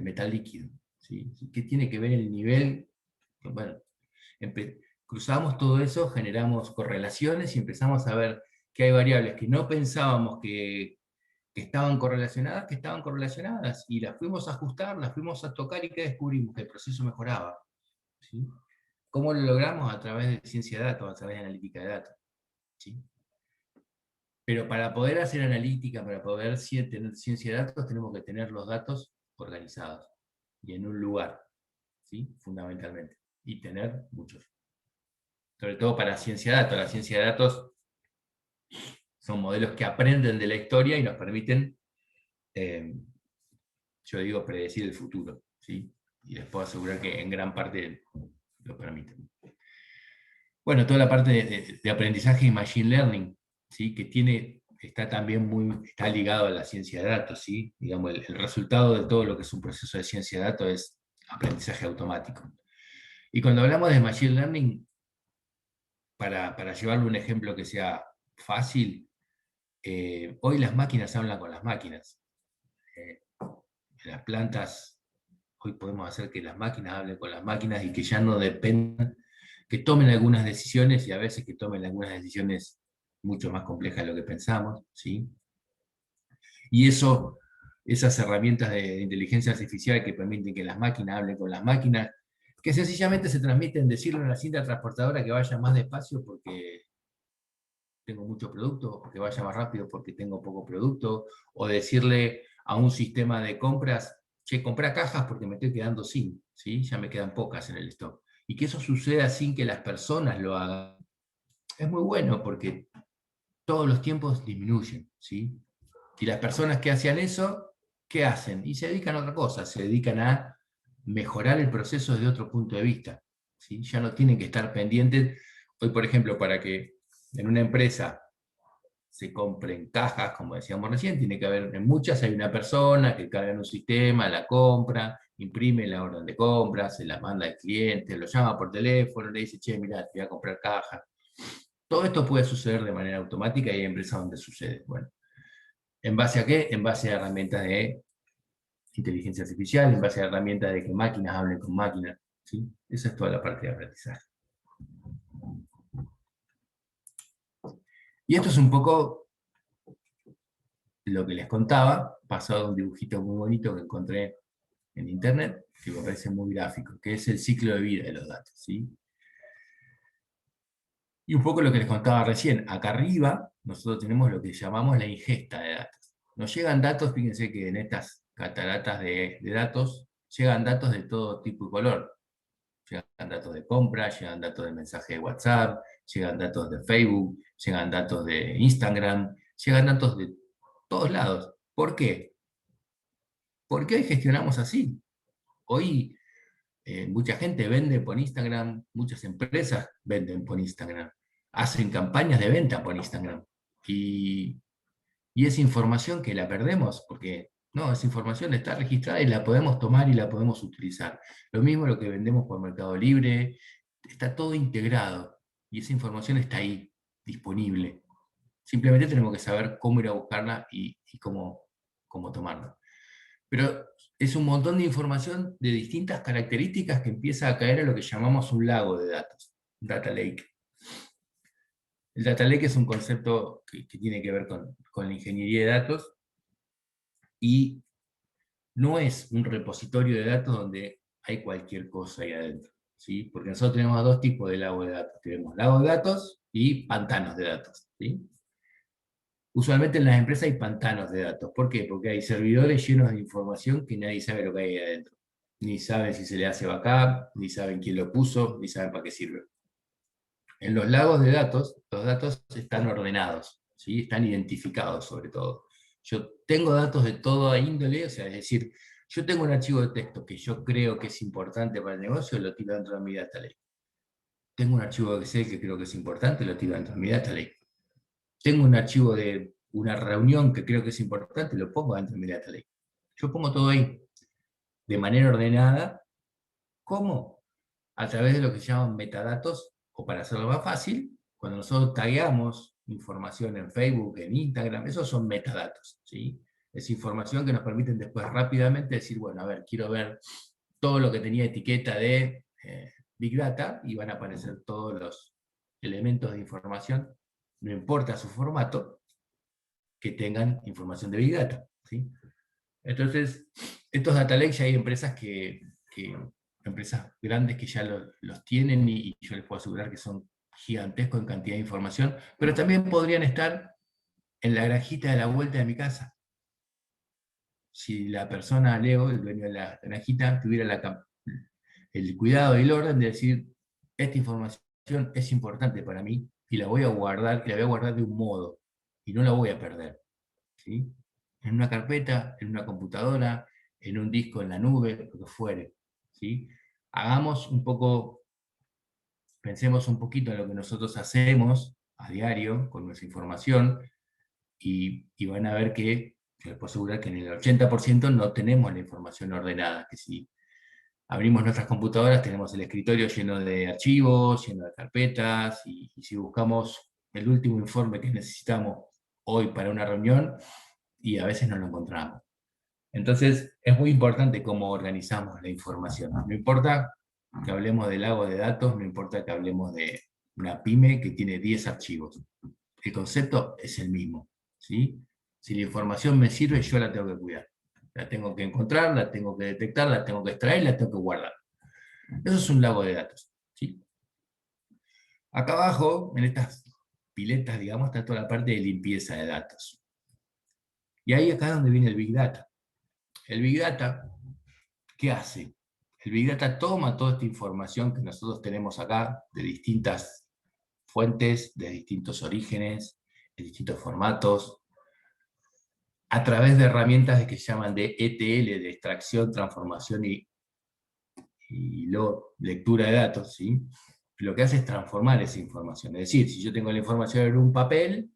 metal líquido. ¿Sí? ¿Qué tiene que ver el nivel? Bueno, cruzamos todo eso, generamos correlaciones y empezamos a ver que hay variables que no pensábamos que estaban correlacionadas, y las fuimos a ajustar, las fuimos a tocar, y ¿qué descubrimos? Que el proceso mejoraba. ¿Sí? ¿Cómo lo logramos? A través de ciencia de datos, a través de analítica de datos. ¿Sí? Pero para poder hacer analítica, para poder tener ciencia de datos, tenemos que tener los datos organizados y en un lugar, ¿sí? Fundamentalmente, y tener muchos. Sobre todo para ciencia de datos. La ciencia de datos son modelos que aprenden de la historia y nos permiten, yo digo, predecir el futuro, ¿sí? Y les puedo asegurar que en gran parte lo permiten. Bueno, toda la parte de aprendizaje y machine learning, ¿sí? Que está también está ligado a la ciencia de datos, ¿sí? Digamos, el resultado de todo lo que es un proceso de ciencia de datos es aprendizaje automático. Y cuando hablamos de machine learning, para llevarle un ejemplo que sea fácil, hoy las máquinas hablan con las máquinas. En las plantas, hoy podemos hacer que las máquinas hablen con las máquinas y que ya no dependan, que tomen algunas decisiones, y a veces que tomen algunas decisiones mucho más complejas de lo que pensamos, ¿sí? Y esas herramientas de inteligencia artificial que permiten que las máquinas hablen con las máquinas, que sencillamente se transmiten, decirle a una cinta transportadora que vaya más despacio porque tengo mucho producto, o que vaya más rápido porque tengo poco producto, o decirle a un sistema de compras, che, comprá cajas porque me estoy quedando sin, ¿sí? Ya me quedan pocas en el stock. Y que eso suceda sin que las personas lo hagan, es muy bueno porque todos los tiempos disminuyen, ¿sí? Y las personas que hacían eso, ¿qué hacen? Y se dedican a otra cosa, se dedican a mejorar el proceso desde otro punto de vista, ¿sí? Ya no tienen que estar pendientes. Hoy, por ejemplo, para que en una empresa se compren cajas, como decíamos recién, tiene que haber, en muchas hay una persona que carga en un sistema, la compra, imprime la orden de compra, se la manda al cliente, lo llama por teléfono, le dice, che, mirá, te voy a comprar cajas. Todo esto puede suceder de manera automática y hay empresas donde sucede. Bueno, ¿en base a qué? En base a herramientas de inteligencia artificial, en base a herramientas de que máquinas hablen con máquinas, ¿sí? Esa es toda la parte de aprendizaje. Y esto es un poco lo que les contaba, basado en un dibujito muy bonito que encontré en internet, que me parece muy gráfico, que es el ciclo de vida de los datos, ¿sí? Y un poco lo que les contaba recién, acá arriba nosotros tenemos lo que llamamos la ingesta de datos. Nos llegan datos, fíjense que en estas cataratas de datos, llegan datos de todo tipo y color. Llegan datos de compra, llegan datos de mensaje de WhatsApp, llegan datos de Facebook, llegan datos de Instagram, llegan datos de todos lados. ¿Por qué? Porque hoy gestionamos así. Hoy mucha gente vende por Instagram, muchas empresas venden por Instagram, hacen campañas de venta por Instagram. Y, y es información que la perdemos, porque no, esa información está registrada y la podemos tomar y la podemos utilizar. Lo mismo lo que vendemos por Mercado Libre, está todo integrado y esa información está ahí, disponible. Simplemente tenemos que saber cómo ir a buscarla y cómo tomarla. Pero es un montón de información de distintas características que empieza a caer en lo que llamamos un lago de datos, un data lake. El data lake es un concepto que tiene que ver con la ingeniería de datos y no es un repositorio de datos donde hay cualquier cosa ahí adentro, ¿sí? Porque nosotros tenemos dos tipos de lago de datos. Tenemos lago de datos y pantanos de datos, ¿sí? Usualmente en las empresas hay pantanos de datos. ¿Por qué? Porque hay servidores llenos de información que nadie sabe lo que hay ahí adentro. Ni saben si se le hace backup, ni saben quién lo puso, ni saben para qué sirve. En los lagos de datos, los datos están ordenados, ¿sí? Están identificados sobre todo. Yo tengo datos de toda índole, o sea, es decir, Yo tengo un archivo de texto que yo creo que es importante para el negocio, lo tiro dentro de mi data lake. Tengo un archivo de Excel que creo que es importante, lo tiro dentro de mi data lake. Tengo un archivo de una reunión que creo que es importante, lo pongo dentro de mi data lake. Yo pongo todo ahí, de manera ordenada. ¿Cómo? A través de lo que se llaman metadatos, o para hacerlo más fácil, cuando nosotros tagueamos información en Facebook, en Instagram, esos son metadatos, ¿sí? Es información que nos permiten después rápidamente decir, bueno, a ver, quiero ver todo lo que tenía etiqueta de Big Data, y van a aparecer todos los elementos de información, no importa su formato, que tengan información de Big Data, ¿sí? Entonces, estos data lakes ya hay empresas empresas grandes que ya los tienen, y yo les puedo asegurar que son gigantescos en cantidad de información, pero también podrían estar en la granjita de la vuelta de mi casa. Si la persona, Leo, el dueño de la granjita, tuviera el cuidado y el orden de decir, esta información es importante para mí y la voy a guardar, y la voy a guardar de un modo, y no la voy a perder, ¿sí? En una carpeta, en una computadora, en un disco en la nube, lo que fuere, ¿sí? Hagamos un poco, pensemos un poquito en lo que nosotros hacemos a diario con nuestra información, y van a ver que, yo les puedo asegurar que en el 80% no tenemos la información ordenada, que si abrimos nuestras computadoras tenemos el escritorio lleno de archivos, lleno de carpetas, y si buscamos el último informe que necesitamos hoy para una reunión, y a veces no lo encontramos. Entonces, es muy importante cómo organizamos la información. No importa que hablemos de lago de datos, no importa que hablemos de una pyme que tiene 10 archivos. El concepto es el mismo, ¿sí? Si la información me sirve, yo la tengo que cuidar. La tengo que encontrar, la tengo que detectar, la tengo que extraer, la tengo que guardar. Eso es un lago de datos, ¿sí? Acá abajo, en estas piletas, digamos, está toda la parte de limpieza de datos. Y ahí acá es donde viene el Big Data. El Big Data, ¿qué hace? El Big Data toma toda esta información que nosotros tenemos acá, de distintas fuentes, de distintos orígenes, de distintos formatos, a través de herramientas que se llaman de ETL, de extracción, transformación y luego lectura de datos, ¿sí? Lo que hace es transformar esa información. Es decir, si yo tengo la información en un papel,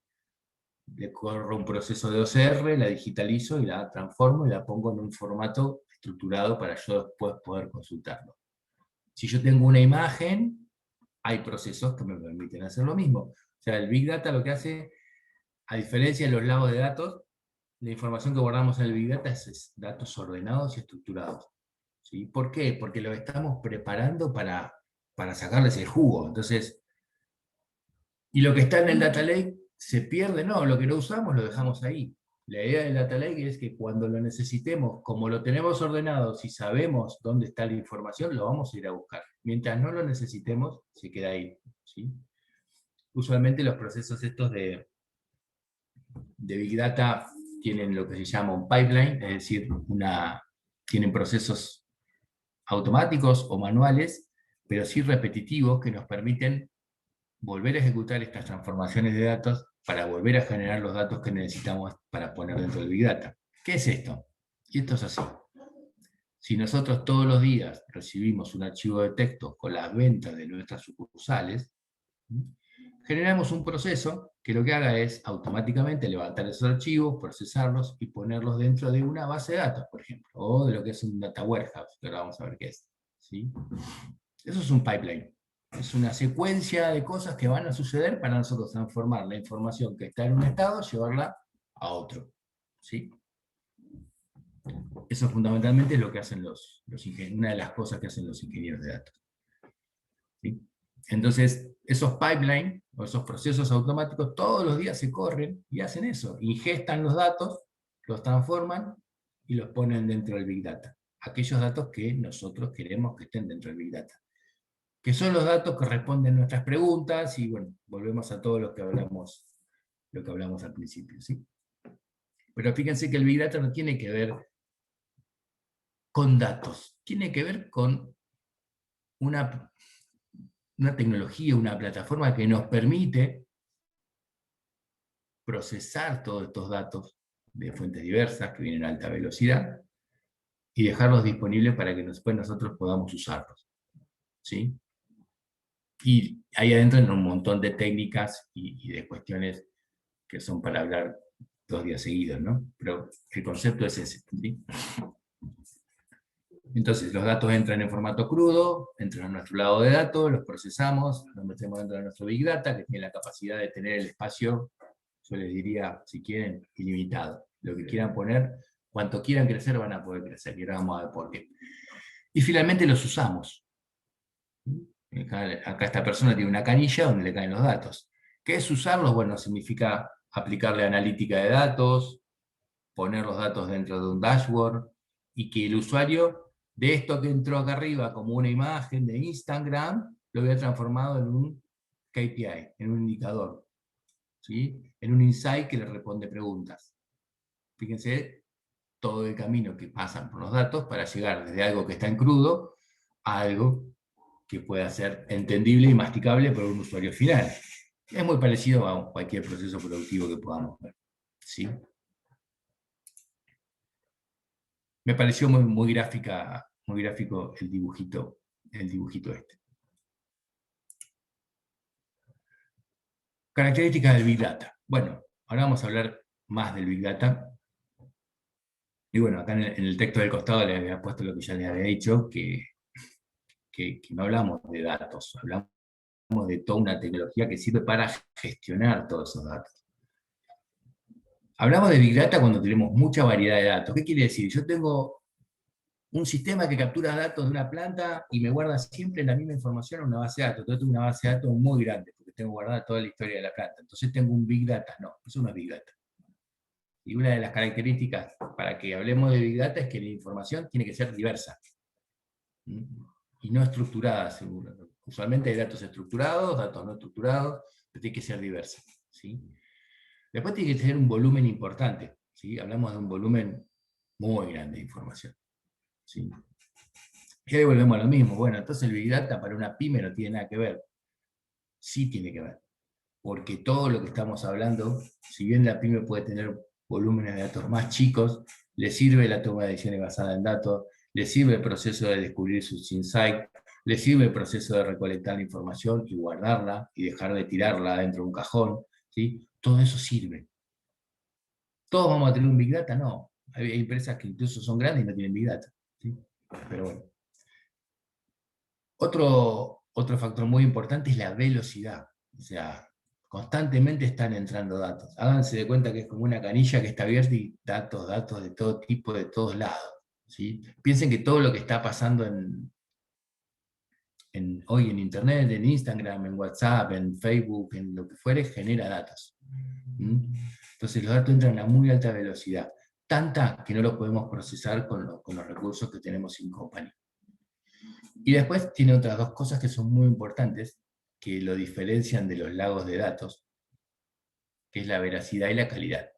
le corro un proceso de OCR, la digitalizo y la transformo y la pongo en un formato estructurado para yo después poder consultarlo. Si yo tengo una imagen, hay procesos que me permiten hacer lo mismo. O sea, el Big Data lo que hace, a diferencia de los lagos de datos, la información que guardamos en el Big Data es datos ordenados y estructurados, ¿sí? ¿Por qué? Porque lo estamos preparando para sacarles el jugo. Entonces, y lo que está en el Data Lake se pierde, no, lo que no usamos lo dejamos ahí. La idea del Data Lake es que cuando lo necesitemos, como lo tenemos ordenado, si sabemos dónde está la información, lo vamos a ir a buscar. Mientras no lo necesitemos, se queda ahí, ¿sí? Usualmente los procesos estos de Big Data tienen lo que se llama un pipeline, es decir, tienen procesos automáticos o manuales, pero sí repetitivos, que nos permiten volver a ejecutar estas transformaciones de datos para volver a generar los datos que necesitamos para poner dentro del Big Data. ¿Qué es esto? Y esto es así. Si nosotros todos los días recibimos un archivo de texto con las ventas de nuestras sucursales, generamos un proceso que lo que haga es automáticamente levantar esos archivos, procesarlos y ponerlos dentro de una base de datos, por ejemplo, o de lo que es un data warehouse, que ahora vamos a ver qué es, ¿sí? Eso es un pipeline. Es una secuencia de cosas que van a suceder para nosotros transformar la información que está en un estado, llevarla a otro, ¿sí? Eso fundamentalmente es lo que hacen los ingenieros, una de las cosas que hacen los ingenieros de datos, ¿sí? Entonces, esos pipelines o esos procesos automáticos todos los días se corren y hacen eso, ingestan los datos, los transforman y los ponen dentro del Big Data. Aquellos datos que nosotros queremos que estén dentro del Big Data, que son los datos que responden a nuestras preguntas, y bueno, volvemos a todo lo que hablamos al principio, ¿sí? Pero fíjense que el Big Data no tiene que ver con datos, tiene que ver con una tecnología, una plataforma que nos permite procesar todos estos datos de fuentes diversas que vienen a alta velocidad y dejarlos disponibles para que después nosotros podamos usarlos, ¿sí? Y ahí adentro hay un montón de técnicas y de cuestiones que son para hablar 2 días seguidos, ¿no? Pero el concepto es ese, ¿sí? Entonces, los datos entran en formato crudo, entran a nuestro lado de datos, los procesamos, los metemos dentro de nuestro Big Data, que tiene la capacidad de tener el espacio, yo les diría, si quieren, ilimitado. Lo que quieran poner, cuanto quieran crecer, van a poder crecer, y ahora vamos a ver por qué. Y finalmente los usamos. Acá esta persona tiene una canilla donde le caen los datos. ¿Qué es usarlos? Bueno, significa aplicarle analítica de datos, poner los datos dentro de un dashboard, y que el usuario de esto que entró acá arriba como una imagen de Instagram, lo vea transformado en un KPI, en un indicador, ¿sí? En un insight que le responde preguntas. Fíjense todo el camino que pasan por los datos para llegar desde algo que está en crudo a algo que pueda ser entendible y masticable por un usuario final. Es muy parecido a cualquier proceso productivo que podamos ver, ¿sí? Me pareció muy gráfico el dibujito este. Características del Big Data. Bueno, ahora vamos a hablar más del Big Data. Y bueno, acá en el texto del costado le había puesto lo que ya les había dicho, que no hablamos de datos, hablamos de toda una tecnología que sirve para gestionar todos esos datos. Hablamos de Big Data cuando tenemos mucha variedad de datos. ¿Qué quiere decir? Yo tengo un sistema que captura datos de una planta y me guarda siempre la misma información en una base de datos. Entonces tengo una base de datos muy grande, porque tengo guardada toda la historia de la planta. Entonces tengo un Big Data. No, eso no es Big Data. Y una de las características para que hablemos de Big Data es que la información tiene que ser diversa. Y no estructurada, seguro. Usualmente hay datos estructurados, datos no estructurados, pero tiene que ser diversa, ¿sí? Después tiene que tener un volumen importante, ¿sí? Hablamos de un volumen muy grande de información, ¿sí? Y ahí volvemos a lo mismo. Bueno, entonces el Big Data para una pyme no tiene nada que ver. Sí tiene que ver. Porque todo lo que estamos hablando, si bien la pyme puede tener volúmenes de datos más chicos, le sirve la toma de decisiones basada en datos, le sirve el proceso de descubrir sus insights, le sirve el proceso de recolectar la información y guardarla y dejar de tirarla dentro de un cajón, ¿sí? Todo eso sirve. ¿Todos vamos a tener un Big Data? No. Hay empresas que incluso son grandes y no tienen Big Data, ¿sí? Pero bueno. Otro factor muy importante es la velocidad. O sea, constantemente están entrando datos. Háganse de cuenta que es como una canilla que está abierta y datos de todo tipo, de todos lados, ¿sí? Piensen que todo lo que está pasando hoy en Internet, en Instagram, en WhatsApp, en Facebook, en lo que fuere, genera datos. Entonces los datos entran a muy alta velocidad, tanta que no lo podemos procesar con los recursos que tenemos en Company. Y después tiene otras dos cosas que son muy importantes, que lo diferencian de los lagos de datos, que es la veracidad y la calidad.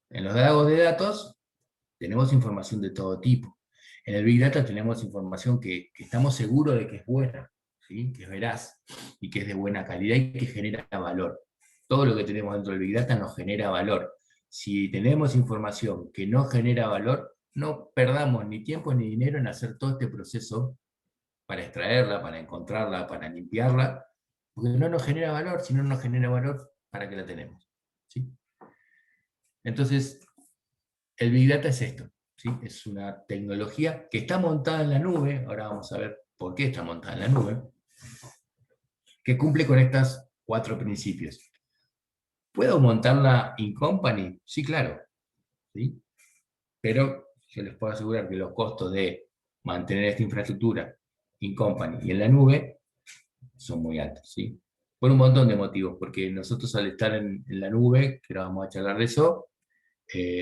En los lagos de datos tenemos información de todo tipo. En el Big Data tenemos información que estamos seguros de que es buena, ¿sí? Que es veraz, y que es de buena calidad y que genera valor. Todo lo que tenemos dentro del Big Data nos genera valor. Si tenemos información que no genera valor, no perdamos ni tiempo ni dinero en hacer todo este proceso para extraerla, para encontrarla, para limpiarla, porque no nos genera valor. Si no nos genera valor, ¿para qué la tenemos? ¿Sí? Entonces, el Big Data es esto, ¿sí? Es una tecnología que está montada en la nube, ahora vamos a ver por qué está montada en la nube, que cumple con estos 4 principios. ¿Puedo montarla in company? Sí, claro, ¿sí? Pero yo les puedo asegurar que los costos de mantener esta infraestructura in company y en la nube son muy altos, ¿sí? Por un montón de motivos, porque nosotros al estar en la nube, que ahora vamos a charlar de eso,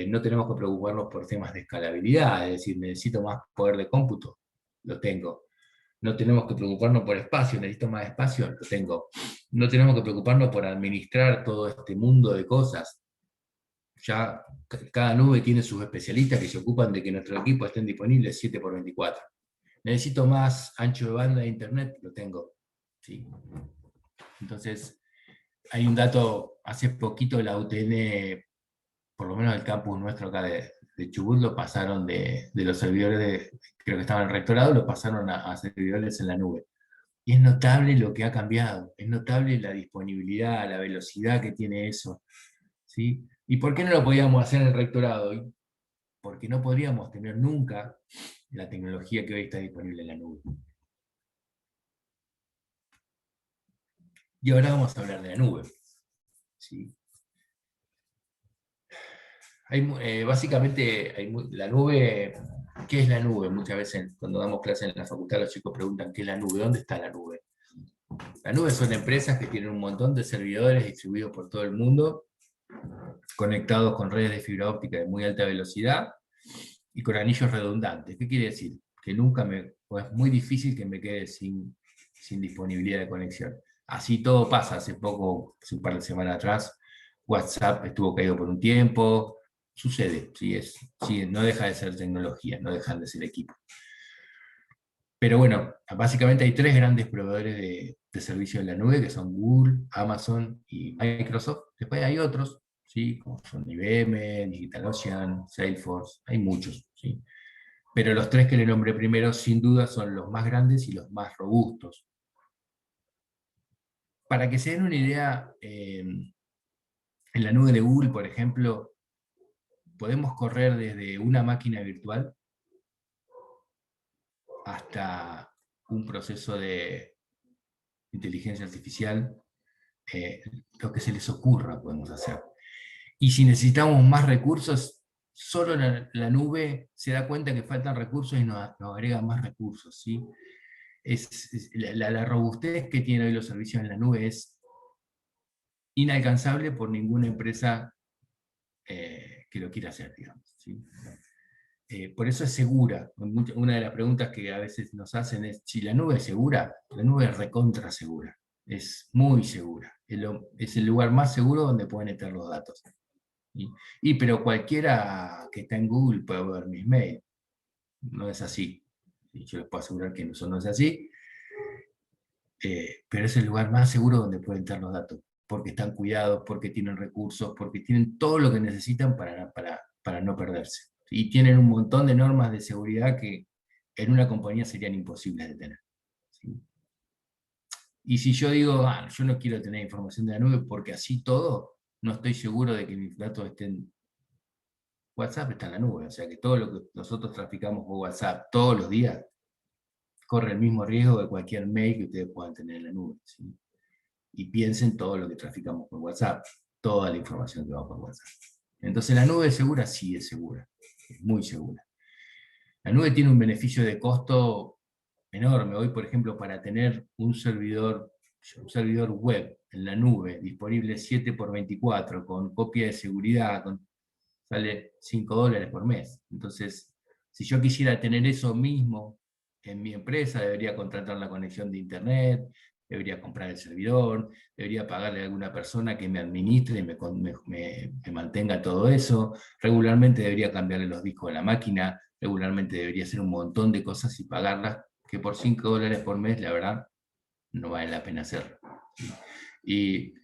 no tenemos que preocuparnos por temas de escalabilidad, es decir, necesito más poder de cómputo, lo tengo. No tenemos que preocuparnos por espacio, necesito más espacio, lo tengo. No tenemos que preocuparnos por administrar todo este mundo de cosas. Ya cada nube tiene sus especialistas que se ocupan de que nuestro equipo estén disponibles 7x24. Necesito más ancho de banda de internet, lo tengo. ¿Sí? Entonces, hay un dato, hace poquito la UTN, por lo menos el campus nuestro acá de de Chubut lo pasaron de los servidores, creo que estaban en el rectorado, lo pasaron a servidores en la nube. Y es notable lo que ha cambiado, es notable la disponibilidad, la velocidad que tiene eso, ¿sí? ¿Y por qué no lo podíamos hacer en el rectorado? Porque no podríamos tener nunca la tecnología que hoy está disponible en la nube. Y ahora vamos a hablar de la nube, ¿sí? Básicamente, la nube, ¿qué es la nube? Muchas veces cuando damos clases en la facultad los chicos preguntan, ¿qué es la nube? ¿Dónde está la nube? La nube son empresas que tienen un montón de servidores distribuidos por todo el mundo, conectados con redes de fibra óptica de muy alta velocidad y con anillos redundantes. ¿Qué quiere decir? Que es muy difícil que me quede sin disponibilidad de conexión. Así todo pasa. Hace poco, hace un par de semanas atrás, WhatsApp estuvo caído por un tiempo. Sucede, sí, no deja de ser tecnología, no dejan de ser equipo. Pero bueno, básicamente hay tres grandes proveedores de servicios en la nube, que son Google, Amazon y Microsoft. Después hay otros, ¿sí? Como son IBM, DigitalOcean, Salesforce, hay muchos, ¿sí? Pero los tres que le nombré primero, sin duda, son los más grandes y los más robustos. Para que se den una idea, en la nube de Google, por ejemplo, podemos correr desde una máquina virtual hasta un proceso de inteligencia artificial, lo que se les ocurra podemos hacer. Y si necesitamos más recursos, solo la nube se da cuenta que faltan recursos y nos agrega más recursos, ¿sí? La robustez que tienen hoy los servicios en la nube es inalcanzable por ninguna empresa que lo quiera hacer, digamos, ¿sí? Por eso es segura. Una de las preguntas que a veces nos hacen es, si la nube es segura, la nube es recontra segura, es muy segura, es el lugar más seguro donde pueden estar los datos. Pero cualquiera que está en Google puede ver mis mails, no es así. Yo les puedo asegurar que eso no es así, pero es el lugar más seguro donde pueden estar los datos, porque están cuidados, porque tienen recursos, porque tienen todo lo que necesitan para no perderse. Y tienen un montón de normas de seguridad que en una compañía serían imposibles de tener, ¿sí? Y si yo digo, yo no quiero tener información de la nube porque así todo, no estoy seguro de que mis datos estén... WhatsApp está en la nube, o sea que todo lo que nosotros traficamos por WhatsApp todos los días corre el mismo riesgo de cualquier mail que ustedes puedan tener en la nube, ¿sí? Y piensen todo lo que traficamos por WhatsApp, toda la información que va por WhatsApp. Entonces la nube es segura, sí es segura, es muy segura. La nube tiene un beneficio de costo enorme. Hoy, por ejemplo, para tener un servidor web en la nube, disponible 7x24, con copia de seguridad, sale $5 por mes. Entonces, si yo quisiera tener eso mismo en mi empresa, debería contratar la conexión de internet, debería comprar el servidor, debería pagarle a alguna persona que me administre y me mantenga todo eso, regularmente debería cambiarle los discos a la máquina, regularmente debería hacer un montón de cosas y pagarlas, que por $5 por mes, la verdad, no vale la pena hacerlo. Y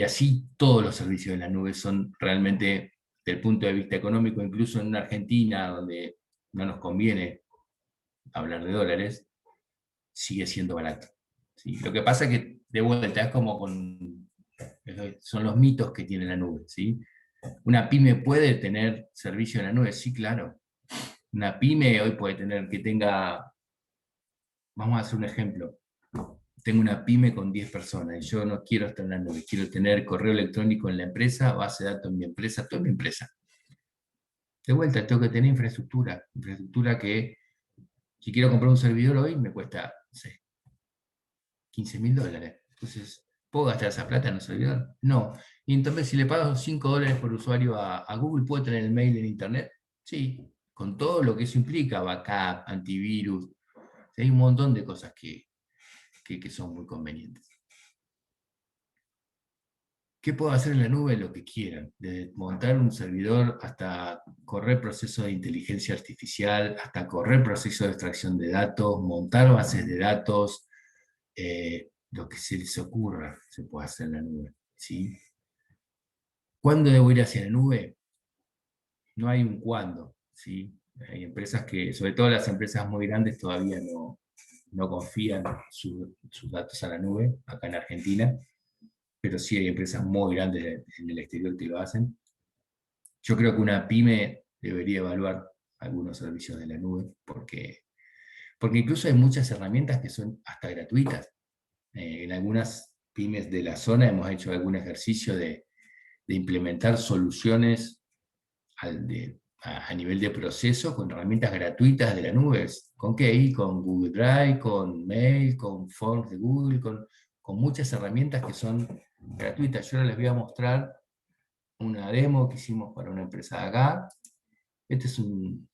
así todos los servicios de la nube son realmente, desde el punto de vista económico, incluso en una Argentina donde no nos conviene hablar de dólares, sigue siendo barato, ¿sí? Lo que pasa es que, de vuelta, es como son los mitos que tiene la nube, ¿sí? ¿Una pyme puede tener servicio en la nube? Sí, claro. Una pyme hoy puede tener vamos a hacer un ejemplo. Tengo una pyme con 10 personas y yo no quiero estar en la nube, quiero tener correo electrónico en la empresa, base de datos en mi empresa, toda mi empresa. De vuelta, tengo que tener infraestructura que, si quiero comprar un servidor hoy, me cuesta, no sé, $15.000. Entonces, ¿puedo gastar esa plata en un servidor? No. Y entonces, si le pago $5 por usuario a Google, ¿puedo tener el mail en internet? Sí, con todo lo que eso implica, backup, antivirus. Hay un montón de cosas que son muy convenientes. ¿Qué puedo hacer en la nube? Lo que quieran, desde montar un servidor hasta correr procesos de inteligencia artificial, hasta correr procesos de extracción de datos, montar bases de datos, lo que se les ocurra se puede hacer en la nube, ¿sí? ¿Cuándo debo ir hacia la nube? no hay un cuándo, ¿sí? Hay empresas que, sobre todo las empresas muy grandes, todavía no confían sus datos a la nube, acá en Argentina, pero sí hay empresas muy grandes en el exterior que lo hacen. Yo creo que una pyme debería evaluar algunos servicios de la nube, porque incluso hay muchas herramientas que son hasta gratuitas. En algunas pymes de la zona hemos hecho algún ejercicio de implementar soluciones a nivel de proceso con herramientas gratuitas de la nube. ¿Con qué? Con Google Drive, con Mail, con Forms de Google, con muchas herramientas que son gratuitas. Yo ahora les voy a mostrar una demo que hicimos para una empresa de acá. Este es un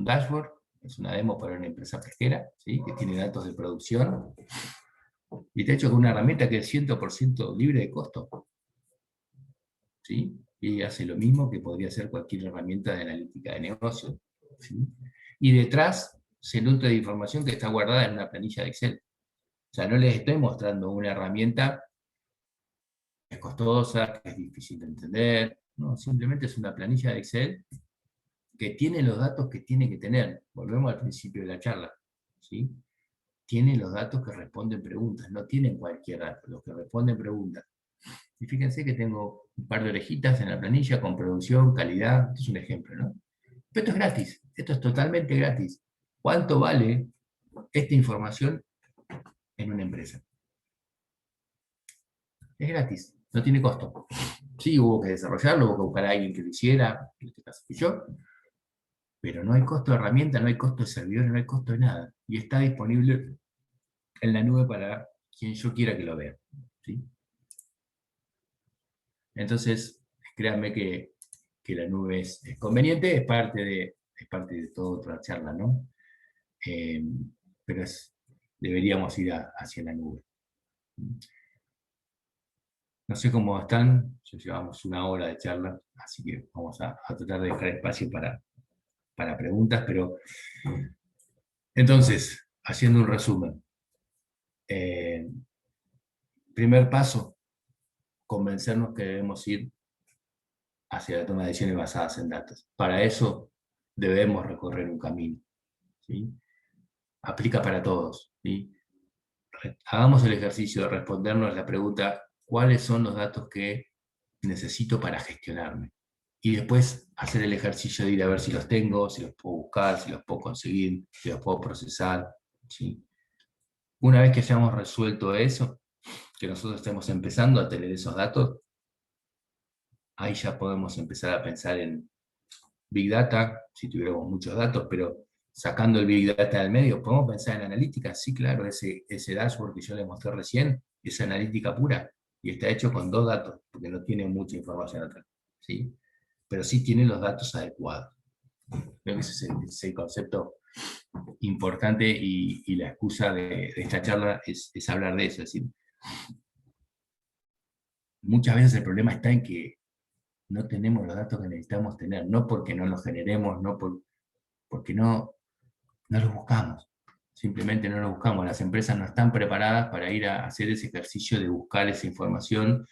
dashboard, es una demo para una empresa pesquera, ¿sí? Que tiene datos de producción, y está hecho con una herramienta que es 100% libre de costo, ¿sí? Y hace lo mismo que podría hacer cualquier herramienta de analítica de negocio, ¿sí? Y detrás se nutre de información que está guardada en una planilla de Excel. O sea, no les estoy mostrando una herramienta que es costosa, que es difícil de entender, no, simplemente es una planilla de Excel que tiene los datos que tiene que tener. Volvemos al principio de la charla, ¿sí? Tiene los datos que responden preguntas, no tienen cualquier dato, los que responden preguntas. Y fíjense que tengo un par de orejitas en la planilla con producción, calidad, esto es un ejemplo, ¿no? Pero esto es gratis, esto es totalmente gratis. ¿Cuánto vale esta información en una empresa? Es gratis, no tiene costo. Sí, hubo que desarrollarlo, hubo que buscar a alguien que lo hiciera, en este caso fui yo, pero no hay costo de herramienta, no hay costo de servidores, no hay costo de nada. Y está disponible en la nube para quien yo quiera que lo vea, ¿sí? Entonces, créanme que la nube es conveniente, es parte de toda otra charla, ¿no? Eh, pero deberíamos ir hacia la nube. No sé cómo están, ya llevamos una hora de charla, así que vamos a tratar de dejar espacio para preguntas, pero entonces, haciendo un resumen. Primer paso, convencernos que debemos ir hacia la toma de decisiones basadas en datos. Para eso debemos recorrer un camino, ¿sí? Aplica para todos, ¿sí? Hagamos el ejercicio de respondernos la pregunta, ¿cuáles son los datos que necesito para gestionarme? Y después hacer el ejercicio de ir a ver si los tengo, si los puedo buscar, si los puedo conseguir, si los puedo procesar, ¿sí? Una vez que hayamos resuelto eso, que nosotros estemos empezando a tener esos datos, ahí ya podemos empezar a pensar en Big Data, si tuviéramos muchos datos, pero sacando el Big Data del medio, ¿podemos pensar en analítica? Sí, claro, ese dashboard que yo les mostré recién, es analítica pura, y está hecho con 2 datos, porque no tiene mucha información atrás, ¿sí? Pero sí tiene los datos adecuados. Creo que ese es el concepto importante, y la excusa de esta charla es hablar de eso. Es decir, muchas veces el problema está en que no tenemos los datos que necesitamos tener, no porque no los generemos, porque no los buscamos, simplemente no los buscamos. Las empresas no están preparadas para ir a hacer ese ejercicio de buscar esa información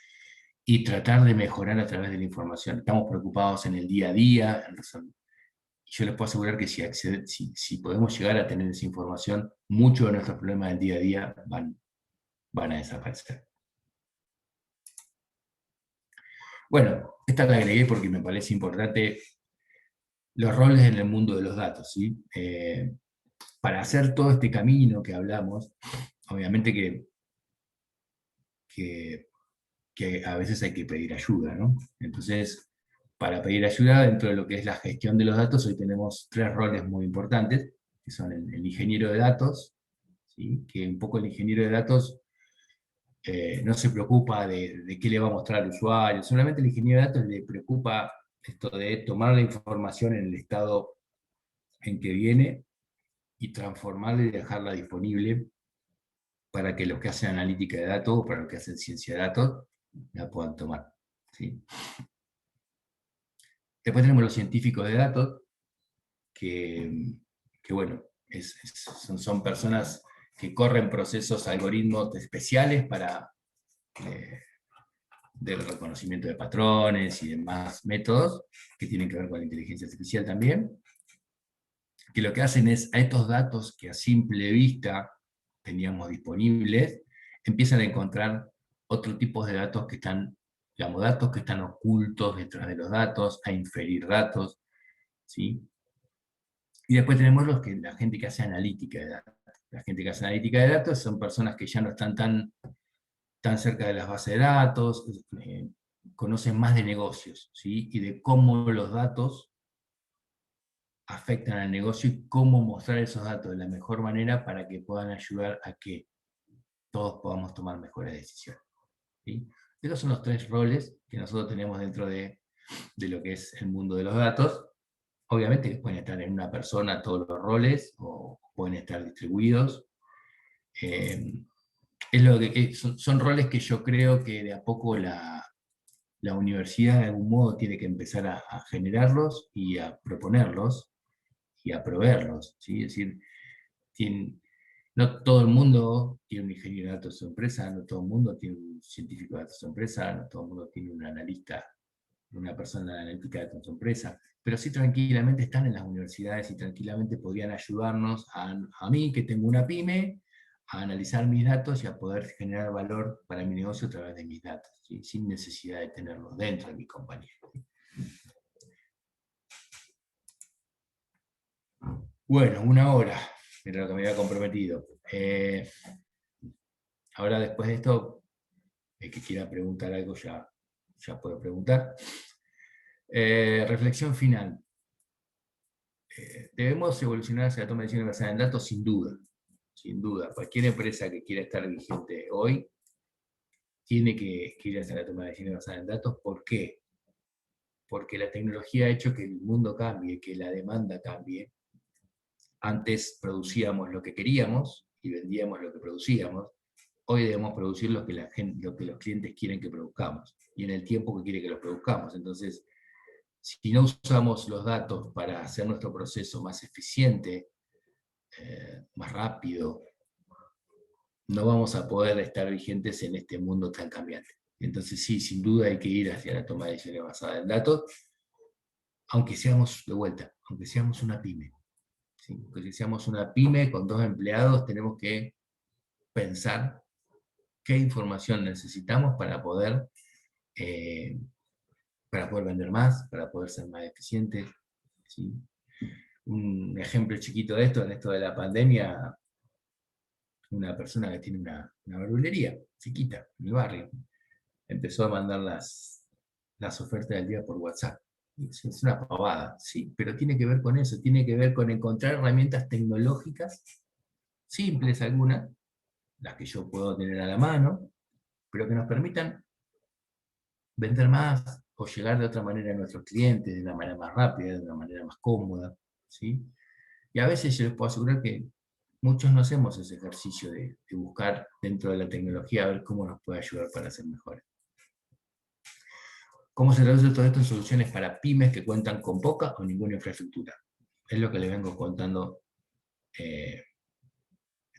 y tratar de mejorar a través de la información. Estamos preocupados en el día a día, y yo les puedo asegurar que si podemos llegar a tener esa información, muchos de nuestros problemas del día a día van a desaparecer. Bueno, esta la agregué porque me parece importante los roles en el mundo de los datos, ¿sí? Para hacer todo este camino que hablamos, obviamente que a veces hay que pedir ayuda, ¿no? Entonces, para pedir ayuda dentro de lo que es la gestión de los datos, hoy tenemos 3 roles muy importantes, que son el ingeniero de datos, ¿sí? Que un poco el ingeniero de datos no se preocupa de qué le va a mostrar al usuario, solamente el ingeniero de datos le preocupa esto de tomar la información en el estado en que viene y transformarla y dejarla disponible para que los que hacen analítica de datos o para los que hacen ciencia de datos la puedan tomar, ¿sí? Después tenemos los científicos de datos, que bueno, son personas que corren procesos, algoritmos especiales del reconocimiento de patrones y demás métodos que tienen que ver con la inteligencia artificial también, que lo que hacen es a estos datos que a simple vista teníamos disponibles, empiezan a encontrar otro tipo de datos que están, digamos, datos que están ocultos detrás de los datos, a inferir datos, ¿sí? Y después tenemos la gente que hace analítica de datos. La gente que hace analítica de datos son personas que ya no están tan cerca de las bases de datos, conocen más de negocios, ¿sí? Y de cómo los datos afectan al negocio y cómo mostrar esos datos de la mejor manera para que puedan ayudar a que todos podamos tomar mejores decisiones, ¿sí? Esos son los 3 roles que nosotros tenemos dentro de lo que es el mundo de los datos. Obviamente pueden estar en una persona todos los roles, o pueden estar distribuidos. Son roles que yo creo que de a poco la universidad de algún modo tiene que empezar a generarlos y a proponerlos y a proveerlos, ¿sí? Es decir, no todo el mundo tiene un ingeniero de datos en su empresa, no todo el mundo tiene un científico de datos en su empresa, no todo el mundo tiene un analista, una persona analítica de datos en su empresa, pero sí tranquilamente están en las universidades y tranquilamente podrían ayudarnos a mí, que tengo una pyme, a analizar mis datos y a poder generar valor para mi negocio a través de mis datos, ¿sí? Sin necesidad de tenerlos dentro de mi compañía. Bueno, 1 hora, era lo que me había comprometido. Ahora después de esto, el que quiera preguntar algo ya puede preguntar. Reflexión final. Debemos evolucionar hacia la toma de decisiones basadas en datos, sin duda. Sin duda. Cualquier empresa que quiera estar vigente hoy tiene que ir hacia la toma de decisiones basadas en datos. ¿Por qué? Porque la tecnología ha hecho que el mundo cambie, que la demanda cambie. Antes producíamos lo que queríamos y vendíamos lo que producíamos. Hoy debemos producir lo que los clientes quieren que produzcamos y en el tiempo que quieren que lo produzcamos. Entonces, si no usamos los datos para hacer nuestro proceso más eficiente, más rápido, no vamos a poder estar vigentes en este mundo tan cambiante. Entonces sí, sin duda hay que ir hacia la toma de decisiones basada en datos, aunque seamos, de vuelta, aunque seamos una pyme. ¿Sí? Aunque seamos una pyme con 2 empleados, tenemos que pensar qué información necesitamos para poder vender más, para poder ser más eficientes, ¿sí? Un ejemplo chiquito de esto, en esto de la pandemia, una persona que tiene una verdulería chiquita en el barrio, empezó a mandar las ofertas del día por WhatsApp. Es una pavada, sí, pero tiene que ver con eso, tiene que ver con encontrar herramientas tecnológicas, simples algunas, las que yo puedo tener a la mano, pero que nos permitan vender más o llegar de otra manera a nuestros clientes, de una manera más rápida, de una manera más cómoda, ¿sí? Y a veces yo les puedo asegurar que muchos no hacemos ese ejercicio de buscar dentro de la tecnología a ver cómo nos puede ayudar para ser mejores. ¿Cómo se traduce todo esto en soluciones para pymes que cuentan con poca o ninguna infraestructura? Es lo que les vengo contando en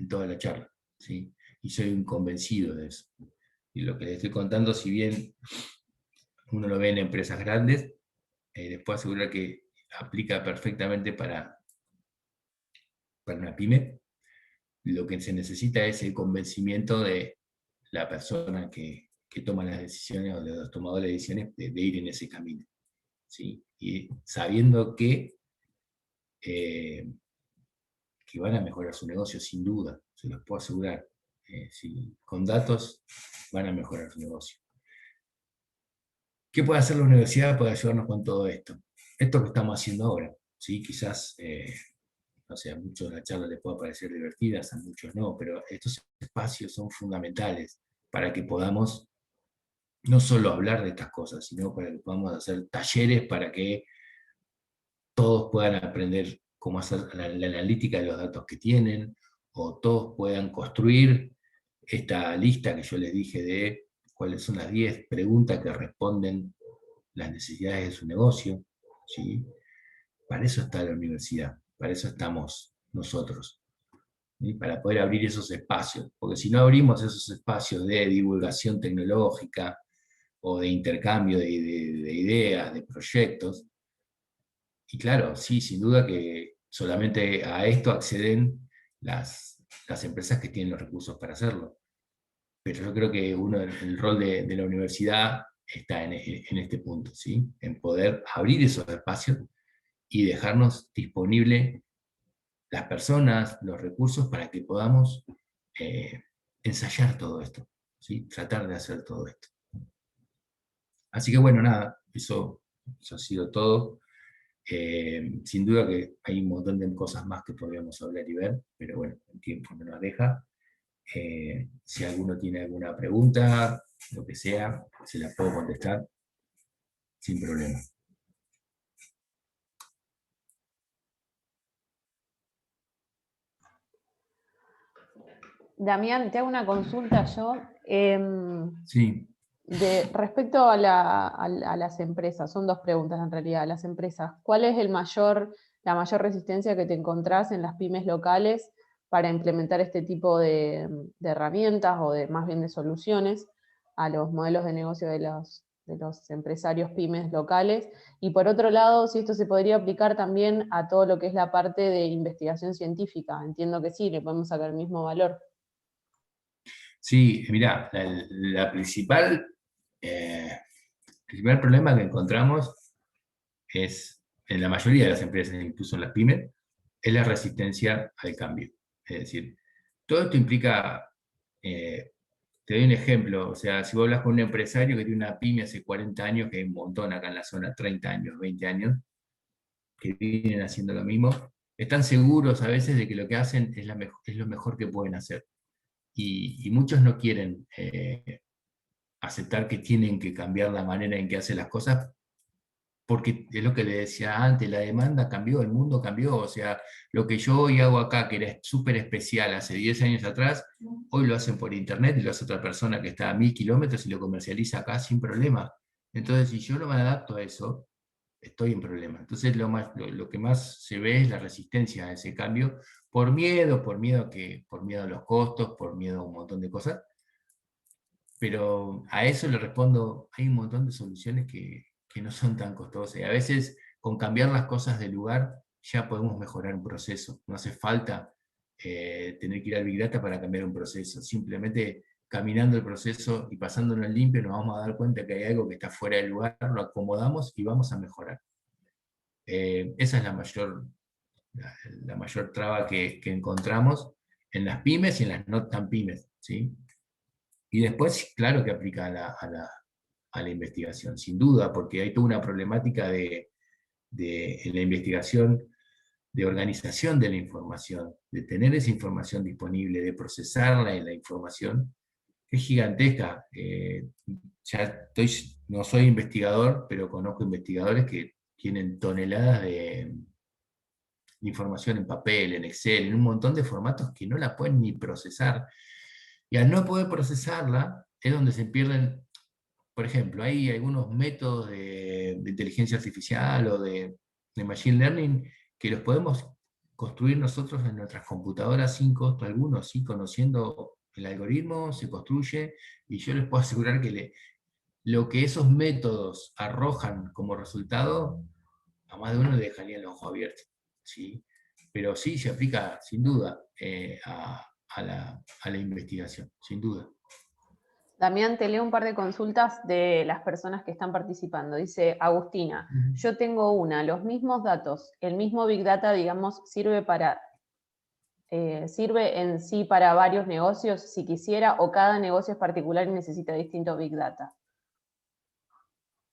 toda la charla, ¿sí? Y soy un convencido de eso. Y lo que les estoy contando, si bien uno lo ve en empresas grandes, les puedo asegurar que aplica perfectamente para una pyme. Lo que se necesita es el convencimiento de la persona que toma las decisiones o de los tomadores de decisiones de ir en ese camino, ¿sí? Y sabiendo que van a mejorar su negocio, sin duda, se los puedo asegurar. Con datos van a mejorar su negocio. ¿Qué puede hacer la universidad para ayudarnos con todo esto? Esto que estamos haciendo ahora, ¿sí? Quizás, no sé, a muchos de la charla les pueda parecer divertidas, a muchos no, pero estos espacios son fundamentales para que podamos no solo hablar de estas cosas, sino para que podamos hacer talleres para que todos puedan aprender cómo hacer la analítica de los datos que tienen, o todos puedan construir esta lista que yo les dije de cuáles son las 10 preguntas que responden las necesidades de su negocio, ¿sí? Para eso está la universidad, para eso estamos nosotros, ¿sí? Para poder abrir esos espacios, porque si no abrimos esos espacios de divulgación tecnológica, o de intercambio de ideas, de proyectos. Y claro, sí, sin duda que solamente a esto acceden las empresas que tienen los recursos para hacerlo. Pero yo creo que el rol de la universidad está en este punto, ¿sí? En poder abrir esos espacios y dejarnos disponible las personas, los recursos para que podamos eh, ensayar todo esto, ¿sí? Tratar de hacer todo esto. Así que bueno, nada, eso ha sido todo. Sin duda que hay un montón de cosas más que podríamos hablar y ver, pero bueno, el tiempo no nos deja. Si alguno tiene alguna pregunta, lo que sea, se la puedo contestar sin problema. Damián, te hago una consulta yo. Sí. Respecto a las empresas, son dos preguntas en realidad, a las empresas, ¿cuál es la mayor resistencia que te encontrás en las pymes locales para implementar este tipo de herramientas o más bien de soluciones a los modelos de negocio de los empresarios pymes locales? Y por otro lado, si esto se podría aplicar también a todo lo que es la parte de investigación científica. Entiendo que sí, le podemos sacar el mismo valor. Sí, mira, el principal problema que encontramos es, en la mayoría de las empresas, incluso en las pymes, es la resistencia al cambio. Es decir, todo esto implica, te doy un ejemplo, o sea, si vos hablas con un empresario que tiene una pyme hace 40 años, que hay un montón acá en la zona, 30 años, 20 años, que vienen haciendo lo mismo, están seguros a veces de que lo que hacen es lo mejor que pueden hacer. Y muchos no quieren aceptar que tienen que cambiar la manera en que hacen las cosas, porque es lo que le decía antes, la demanda cambió, el mundo cambió, o sea, lo que yo hoy hago acá, que era súper especial hace 10 años atrás, hoy lo hacen por internet y lo hace otra persona que está a 1000 kilómetros y lo comercializa acá sin problema. Entonces, si yo no me adapto a eso, estoy en problema. Entonces, lo que más se ve es la resistencia a ese cambio, por miedo a los costos, por miedo a un montón de cosas. Pero a eso le respondo, hay un montón de soluciones que no son tan costosas. Y a veces con cambiar las cosas de lugar ya podemos mejorar un proceso. No hace falta tener que ir al Big Data para cambiar un proceso. Simplemente caminando el proceso y pasándolo en limpio nos vamos a dar cuenta que hay algo que está fuera del lugar, lo acomodamos y vamos a mejorar. Esa es la mayor traba que encontramos en las pymes y en las no tan pymes, ¿sí? Y después, claro que aplica a la investigación, sin duda, porque hay toda una problemática en la investigación de organización de la información, de tener esa información disponible, de procesarla en la información, que es gigantesca. No soy investigador, pero conozco investigadores que tienen toneladas de información en papel, en Excel, en un montón de formatos que no la pueden ni procesar. Y al no poder procesarla, es donde se pierden, por ejemplo, hay algunos métodos de inteligencia artificial o de machine learning que los podemos construir nosotros en nuestras computadoras sin costo alguno, sí, conociendo el algoritmo, se construye, y yo les puedo asegurar que lo que esos métodos arrojan como resultado, a más de uno le dejaría el ojo abierto, ¿sí? Pero sí se aplica, sin duda, a la investigación, sin duda. Damián, te leo un par de consultas de las personas que están participando. Dice Agustina, yo tengo los mismos datos, el mismo Big Data, digamos, sirve en sí para varios negocios si quisiera, o cada negocio es particular y necesita distinto Big Data.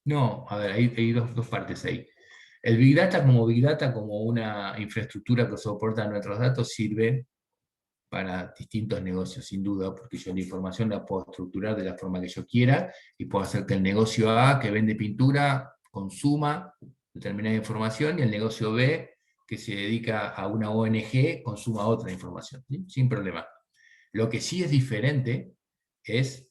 No, a ver, hay dos partes ahí. El Big Data como una infraestructura que soporta nuestros datos, sirve para distintos negocios, sin duda, porque yo la información la puedo estructurar de la forma que yo quiera y puedo hacer que el negocio A, que vende pintura, consuma determinada información, y el negocio B, que se dedica a una ONG, consuma otra información, ¿sí? Sin problema. Lo que sí es diferente es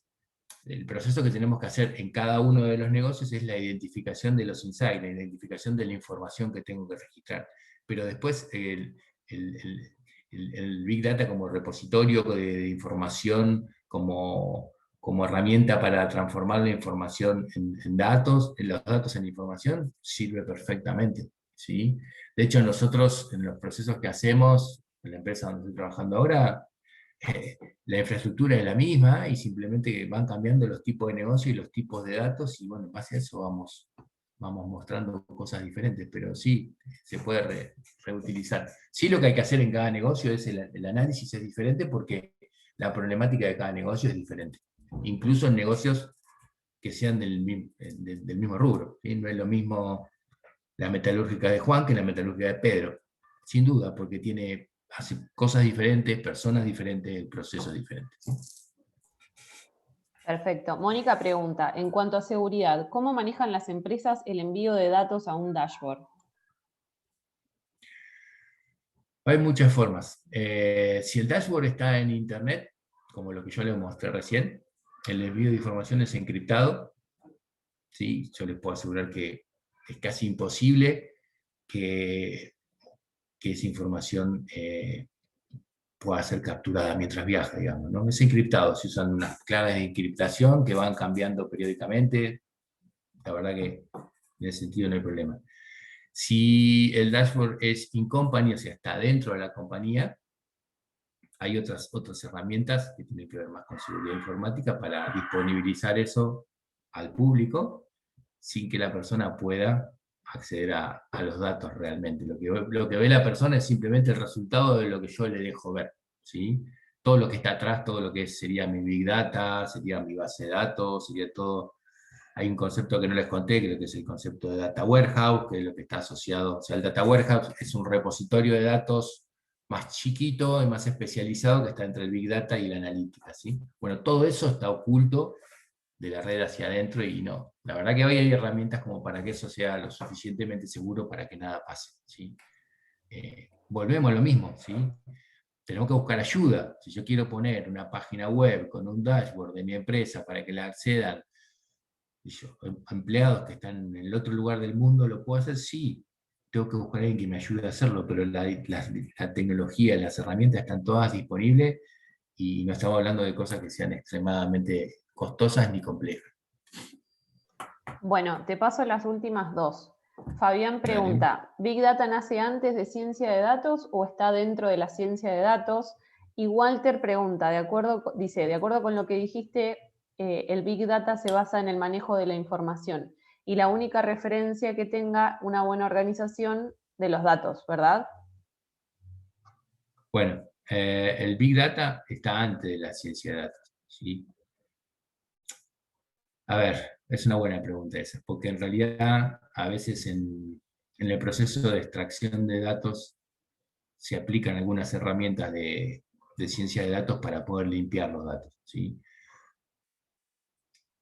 el proceso que tenemos que hacer en cada uno de los negocios, es la identificación de los insights, la identificación de la información que tengo que registrar. Pero después el Big Data como repositorio de información, como como herramienta para transformar la información en datos, los datos en información, sirve perfectamente, ¿sí? De hecho, nosotros, en los procesos que hacemos, en la empresa donde estoy trabajando ahora, la infraestructura es la misma, y simplemente van cambiando los tipos de negocio y los tipos de datos, y bueno, en base a eso vamos mostrando cosas diferentes, pero sí, se puede reutilizar. Sí, lo que hay que hacer en cada negocio es el análisis es diferente, porque la problemática de cada negocio es diferente. Incluso en negocios que sean del mismo rubro, ¿sí? No es lo mismo la metalúrgica de Juan que la metalúrgica de Pedro, sin duda, porque hace cosas diferentes, personas diferentes, el proceso es diferente. Perfecto. Mónica pregunta, en cuanto a seguridad, ¿cómo manejan las empresas el envío de datos a un dashboard? Hay muchas formas. Si el dashboard está en internet, como lo que yo les mostré recién, el envío de información es encriptado. ¿Sí? Yo les puedo asegurar que es casi imposible que esa información pueda ser capturada mientras viaja, digamos, ¿no? Es encriptado, se usan unas claves de encriptación que van cambiando periódicamente. La verdad que en ese sentido no hay problema. Si el dashboard es in-company, o sea, está dentro de la compañía, hay otras herramientas que tienen que ver más con seguridad informática para disponibilizar eso al público sin que la persona pueda acceder a los datos realmente. Lo que ve la persona es simplemente el resultado de lo que yo le dejo ver, ¿sí? Todo lo que está atrás, todo lo que sería mi Big Data, sería mi base de datos, sería todo. Hay un concepto que no les conté, creo que es el concepto de Data Warehouse, que es lo que está asociado. O sea, el Data Warehouse es un repositorio de datos más chiquito y más especializado que está entre el Big Data y la analítica, ¿sí? Bueno, todo eso está oculto de la red hacia adentro, y no. La verdad que hoy hay herramientas como para que eso sea lo suficientemente seguro para que nada pase, ¿sí? Volvemos a lo mismo, ¿sí? Tenemos que buscar ayuda. Si yo quiero poner una página web con un dashboard de mi empresa para que la accedan empleados que están en el otro lugar del mundo, ¿lo puedo hacer? Sí. Tengo que buscar a alguien que me ayude a hacerlo, pero la tecnología, las herramientas están todas disponibles, y no estamos hablando de cosas que sean extremadamente costosas ni complejas. Bueno, te paso las últimas dos. Fabián pregunta, ¿Big Data nace antes de ciencia de datos o está dentro de la ciencia de datos? Y Walter pregunta, dice, de acuerdo con lo que dijiste, el Big Data se basa en el manejo de la información y la única referencia que tenga una buena organización de los datos, ¿verdad? Bueno, el Big Data está antes de la ciencia de datos, ¿sí? A ver, es una buena pregunta esa, porque en realidad a veces en el proceso de extracción de datos se aplican algunas herramientas de ciencia de datos para poder limpiar los datos, ¿sí?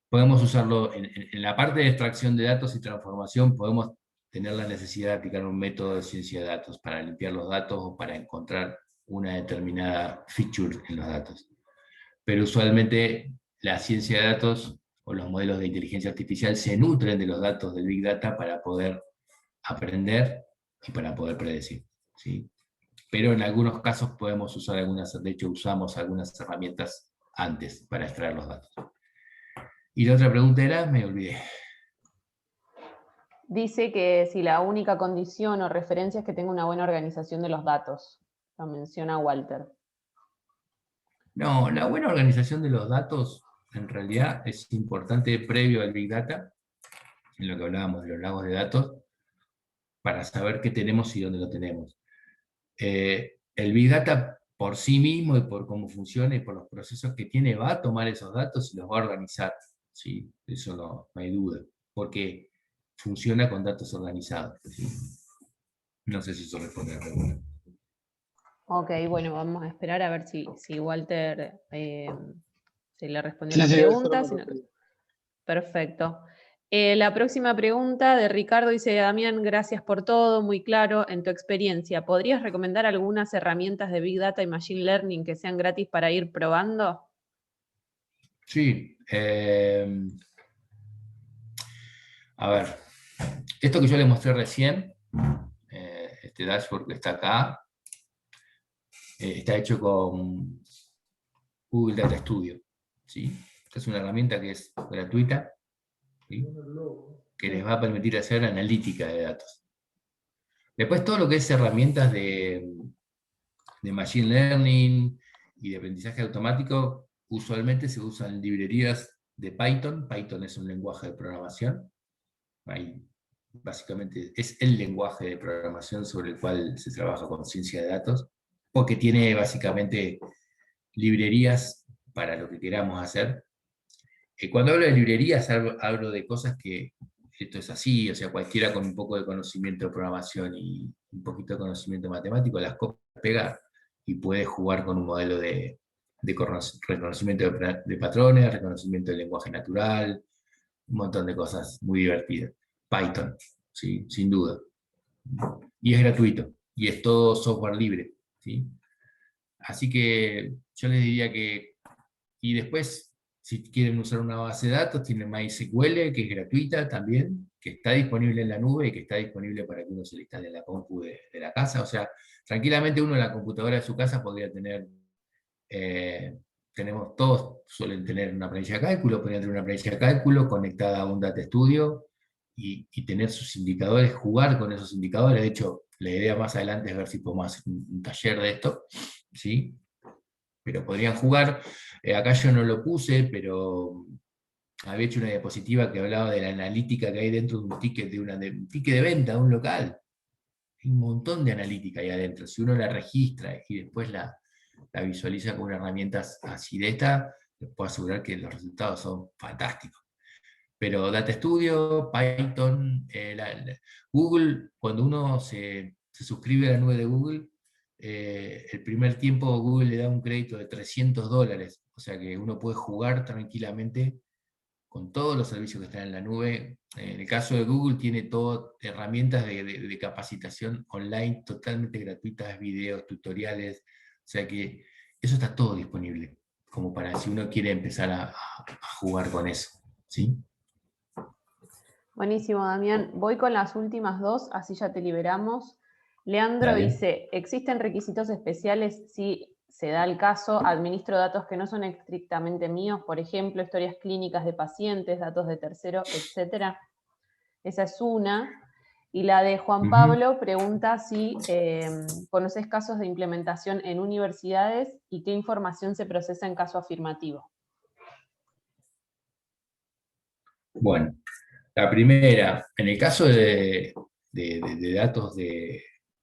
Podemos usarlo en la parte de extracción de datos y transformación. Podemos tener la necesidad de aplicar un método de ciencia de datos para limpiar los datos o para encontrar una determinada feature en los datos. Pero usualmente la ciencia de datos o los modelos de inteligencia artificial se nutren de los datos del Big Data para poder aprender y para poder predecir, ¿sí? Pero en algunos casos podemos usar de hecho usamos algunas herramientas antes para extraer los datos. Y la otra pregunta era, me olvidé. Dice que si la única condición o referencia es que tenga una buena organización de los datos. Lo menciona Walter. No, la buena organización de los datos en realidad es importante previo al Big Data, en lo que hablábamos de los lagos de datos, para saber qué tenemos y dónde lo tenemos. El Big Data por sí mismo y por cómo funciona y por los procesos que tiene, va a tomar esos datos y los va a organizar, ¿sí? Eso no hay duda, porque funciona con datos organizados, ¿sí? No sé si eso responde a la pregunta. Ok, bueno, vamos a esperar a ver si Walter se le respondió la pregunta. Perfecto. La próxima pregunta de Ricardo dice, Damián, gracias por todo, muy claro. En tu experiencia, ¿podrías recomendar algunas herramientas de Big Data y Machine Learning que sean gratis para ir probando? Sí. A ver, esto que yo les mostré recién, este dashboard que está acá, está hecho con Google Data Studio, ¿sí? es una herramienta que es gratuita, ¿sí? Que les va a permitir hacer analítica de datos. Después todo lo que es herramientas de Machine Learning y de aprendizaje automático, usualmente se usan librerías de Python. Python es un lenguaje de programación. Ahí, básicamente es el lenguaje de programación sobre el cual se trabaja con ciencia de datos, porque tiene básicamente librerías para lo que queramos hacer. Cuando hablo de librerías, hablo de cosas que esto es así, o sea, cualquiera con un poco de conocimiento de programación y un poquito de conocimiento matemático las copia, pega y puede jugar con un modelo de reconocimiento de patrones, reconocimiento del lenguaje natural, un montón de cosas muy divertidas. Python, ¿sí? Sin duda. Y es gratuito, y es todo software libre, ¿sí? Así que yo les diría que, y después, si quieren usar una base de datos, tienen MySQL, que es gratuita también, que está disponible en la nube y que está disponible para que uno se le instale en la compu de la casa. O sea, tranquilamente uno en la computadora de su casa podría tener, todos suelen tener una planilla de cálculo, podrían tener una planilla de cálculo conectada a un Data Studio y tener sus indicadores, jugar con esos indicadores. De hecho, la idea más adelante es ver si podemos hacer un taller de esto, ¿sí? Pero podrían jugar. Acá yo no lo puse, pero había hecho una diapositiva que hablaba de la analítica que hay dentro de un ticket un ticket de venta de un local. Hay un montón de analítica ahí adentro. Si uno la registra y después la visualiza con una herramienta así de esta, les puedo asegurar que los resultados son fantásticos. Pero Data Studio, Python, Google, cuando uno se suscribe a la nube de Google, el primer tiempo Google le da un crédito de $300, o sea que uno puede jugar tranquilamente con todos los servicios que están en la nube. En el caso de Google tiene todas herramientas de capacitación online totalmente gratuitas, videos, tutoriales, o sea que eso está todo disponible, como para si uno quiere empezar a jugar con eso, ¿sí? Buenísimo, Damián. Voy con las últimas dos, así ya te liberamos. Leandro Dale. dice, ¿existen requisitos especiales si se da el caso? Administro datos que no son estrictamente míos, por ejemplo, historias clínicas de pacientes, datos de terceros, etcétera. Esa es una. Y la de Juan Pablo pregunta si conoces casos de implementación en universidades y qué información se procesa en caso afirmativo. Bueno, la primera, en el caso de datos de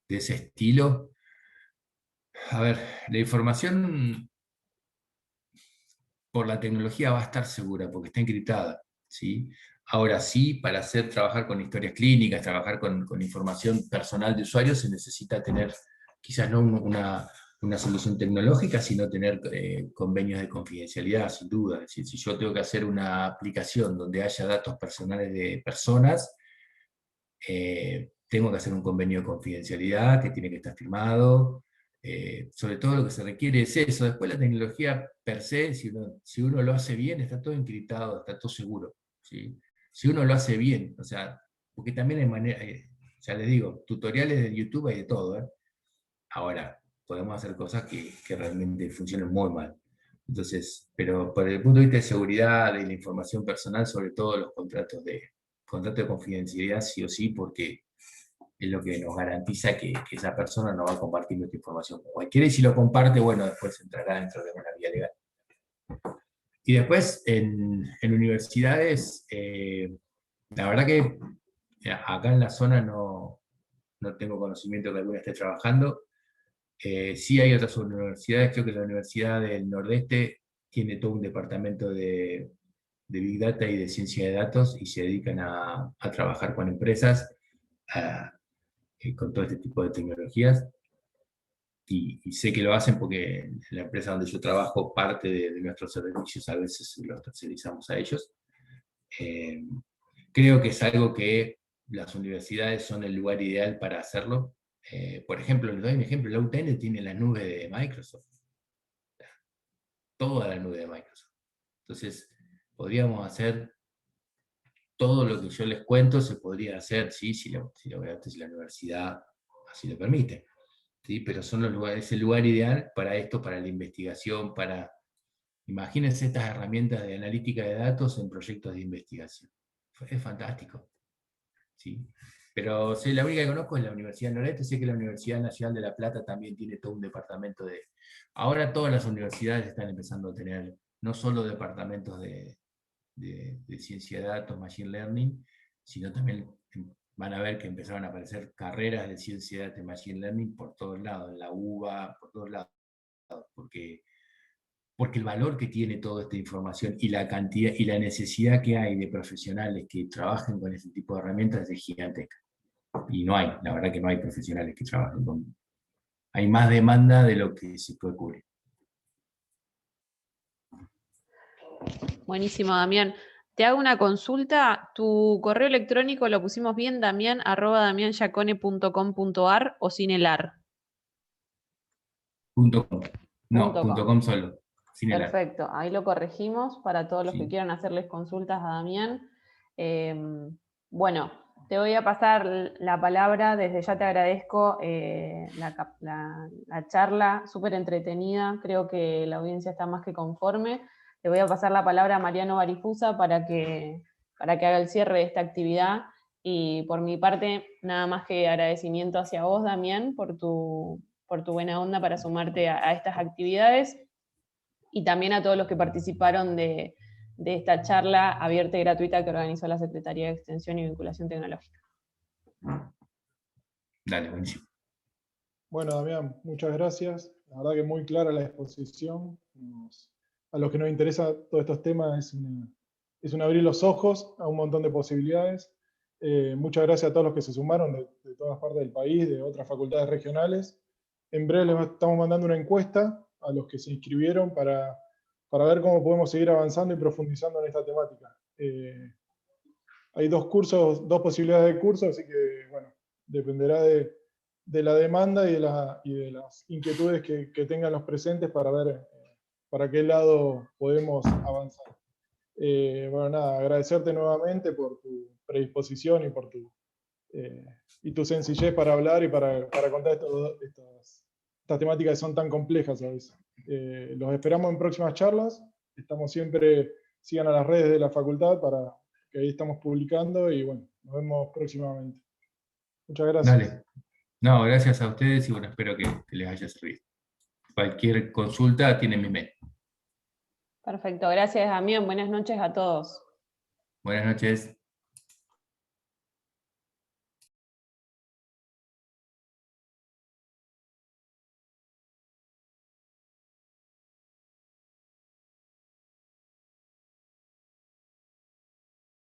ese estilo, a ver, la información por la tecnología va a estar segura porque está encriptada, ¿sí? Ahora sí, para trabajar con historias clínicas, trabajar con información personal de usuarios, se necesita tener quizás no una solución tecnológica, sino tener convenios de confidencialidad, sin duda. Es decir, si yo tengo que hacer una aplicación donde haya datos personales de personas, tengo que hacer un convenio de confidencialidad que tiene que estar firmado. Sobre todo lo que se requiere es eso. Después la tecnología per se, si uno lo hace bien, está todo encriptado, está todo seguro, ¿sí? Si uno lo hace bien, o sea, porque también hay manera, ya les digo, tutoriales de YouTube hay de todo, ¿eh? Ahora, podemos hacer cosas que realmente funcionen muy mal. Entonces, pero por el punto de vista de seguridad de la información personal, sobre todo los contratos de confidencialidad, sí o sí, porque es lo que nos garantiza que esa persona no va a compartir nuestra información con cualquiera, y si lo comparte, bueno, después entrará dentro de una vía legal. Y después, en universidades, la verdad que acá en la zona no tengo conocimiento que alguna esté trabajando. Sí hay otras universidades, creo que la Universidad del Nordeste tiene todo un departamento de Big Data y de ciencia de datos y se dedican a trabajar con empresas con todo este tipo de tecnologías. Y sé que lo hacen porque en la empresa donde yo trabajo, parte de nuestros servicios a veces los tercerizamos a ellos. Creo que es algo que las universidades son el lugar ideal para hacerlo. Por ejemplo, les doy un ejemplo, la UTN tiene la nube de Microsoft. Toda la nube de Microsoft. Entonces, podríamos hacer todo lo que yo les cuento, se podría hacer, ¿sí? si la universidad así lo permite. ¿Sí? Pero son los lugares, es el lugar ideal para esto, para la investigación, para Imagínense estas herramientas de analítica de datos en proyectos de investigación. Es fantástico. ¿Sí? Pero sí, la única que conozco es la Universidad Noreste, sé que la Universidad Nacional de La Plata también tiene todo un departamento de... Ahora todas las universidades están empezando a tener no solo departamentos de ciencia de datos, machine learning, sino también van a ver que empezaron a aparecer carreras de ciencia de datos y machine learning por todos lados, en la UBA, por todos lados, porque el valor que tiene toda esta información y la cantidad y la necesidad que hay de profesionales que trabajen con este tipo de herramientas es gigantesca. Y no hay, la verdad que no hay profesionales que trabajen con... Hay más demanda de lo que se puede cubrir. Buenísimo, Damián. Te hago una consulta. ¿Tu correo electrónico lo pusimos bien, damian@damianyacone.com.ar o sin el ar? .com. No, .com. .com solo. Sin el ar. Perfecto, ahí lo corregimos para todos los Sí. que quieran hacerles consultas a Damián. Bueno, te voy a pasar la palabra, desde ya te agradezco la charla, súper entretenida, creo que la audiencia está más que conforme. Le voy a pasar la palabra a Mariano Barifusa para que haga el cierre de esta actividad, y por mi parte, nada más que agradecimiento hacia vos, Damián, por tu buena onda para sumarte a estas actividades, y también a todos los que participaron de esta charla abierta y gratuita que organizó la Secretaría de Extensión y Vinculación Tecnológica. Dale, buenísimo. Bueno, Damián, muchas gracias. La verdad que muy clara la exposición. A los que nos interesan todos estos temas es un abrir los ojos a un montón de posibilidades. Muchas gracias a todos los que se sumaron de todas partes del país, de otras facultades regionales. En breve les estamos mandando una encuesta a los que se inscribieron para ver cómo podemos seguir avanzando y profundizando en esta temática. Hay dos posibilidades de curso, así que bueno, dependerá de la demanda y de las inquietudes que tengan los presentes para ver para qué lado podemos avanzar. Bueno, nada, agradecerte nuevamente por tu predisposición y por tu sencillez para hablar y para contar estas temáticas que son tan complejas a veces. Los esperamos en próximas charlas. Sigan a las redes de la facultad para que ahí estamos publicando, y bueno, nos vemos próximamente. Muchas gracias. Dale. No, gracias a ustedes y bueno, espero que les haya servido. Cualquier consulta tiene mi mail. Perfecto, gracias, Damián. Buenas noches a todos. Buenas noches.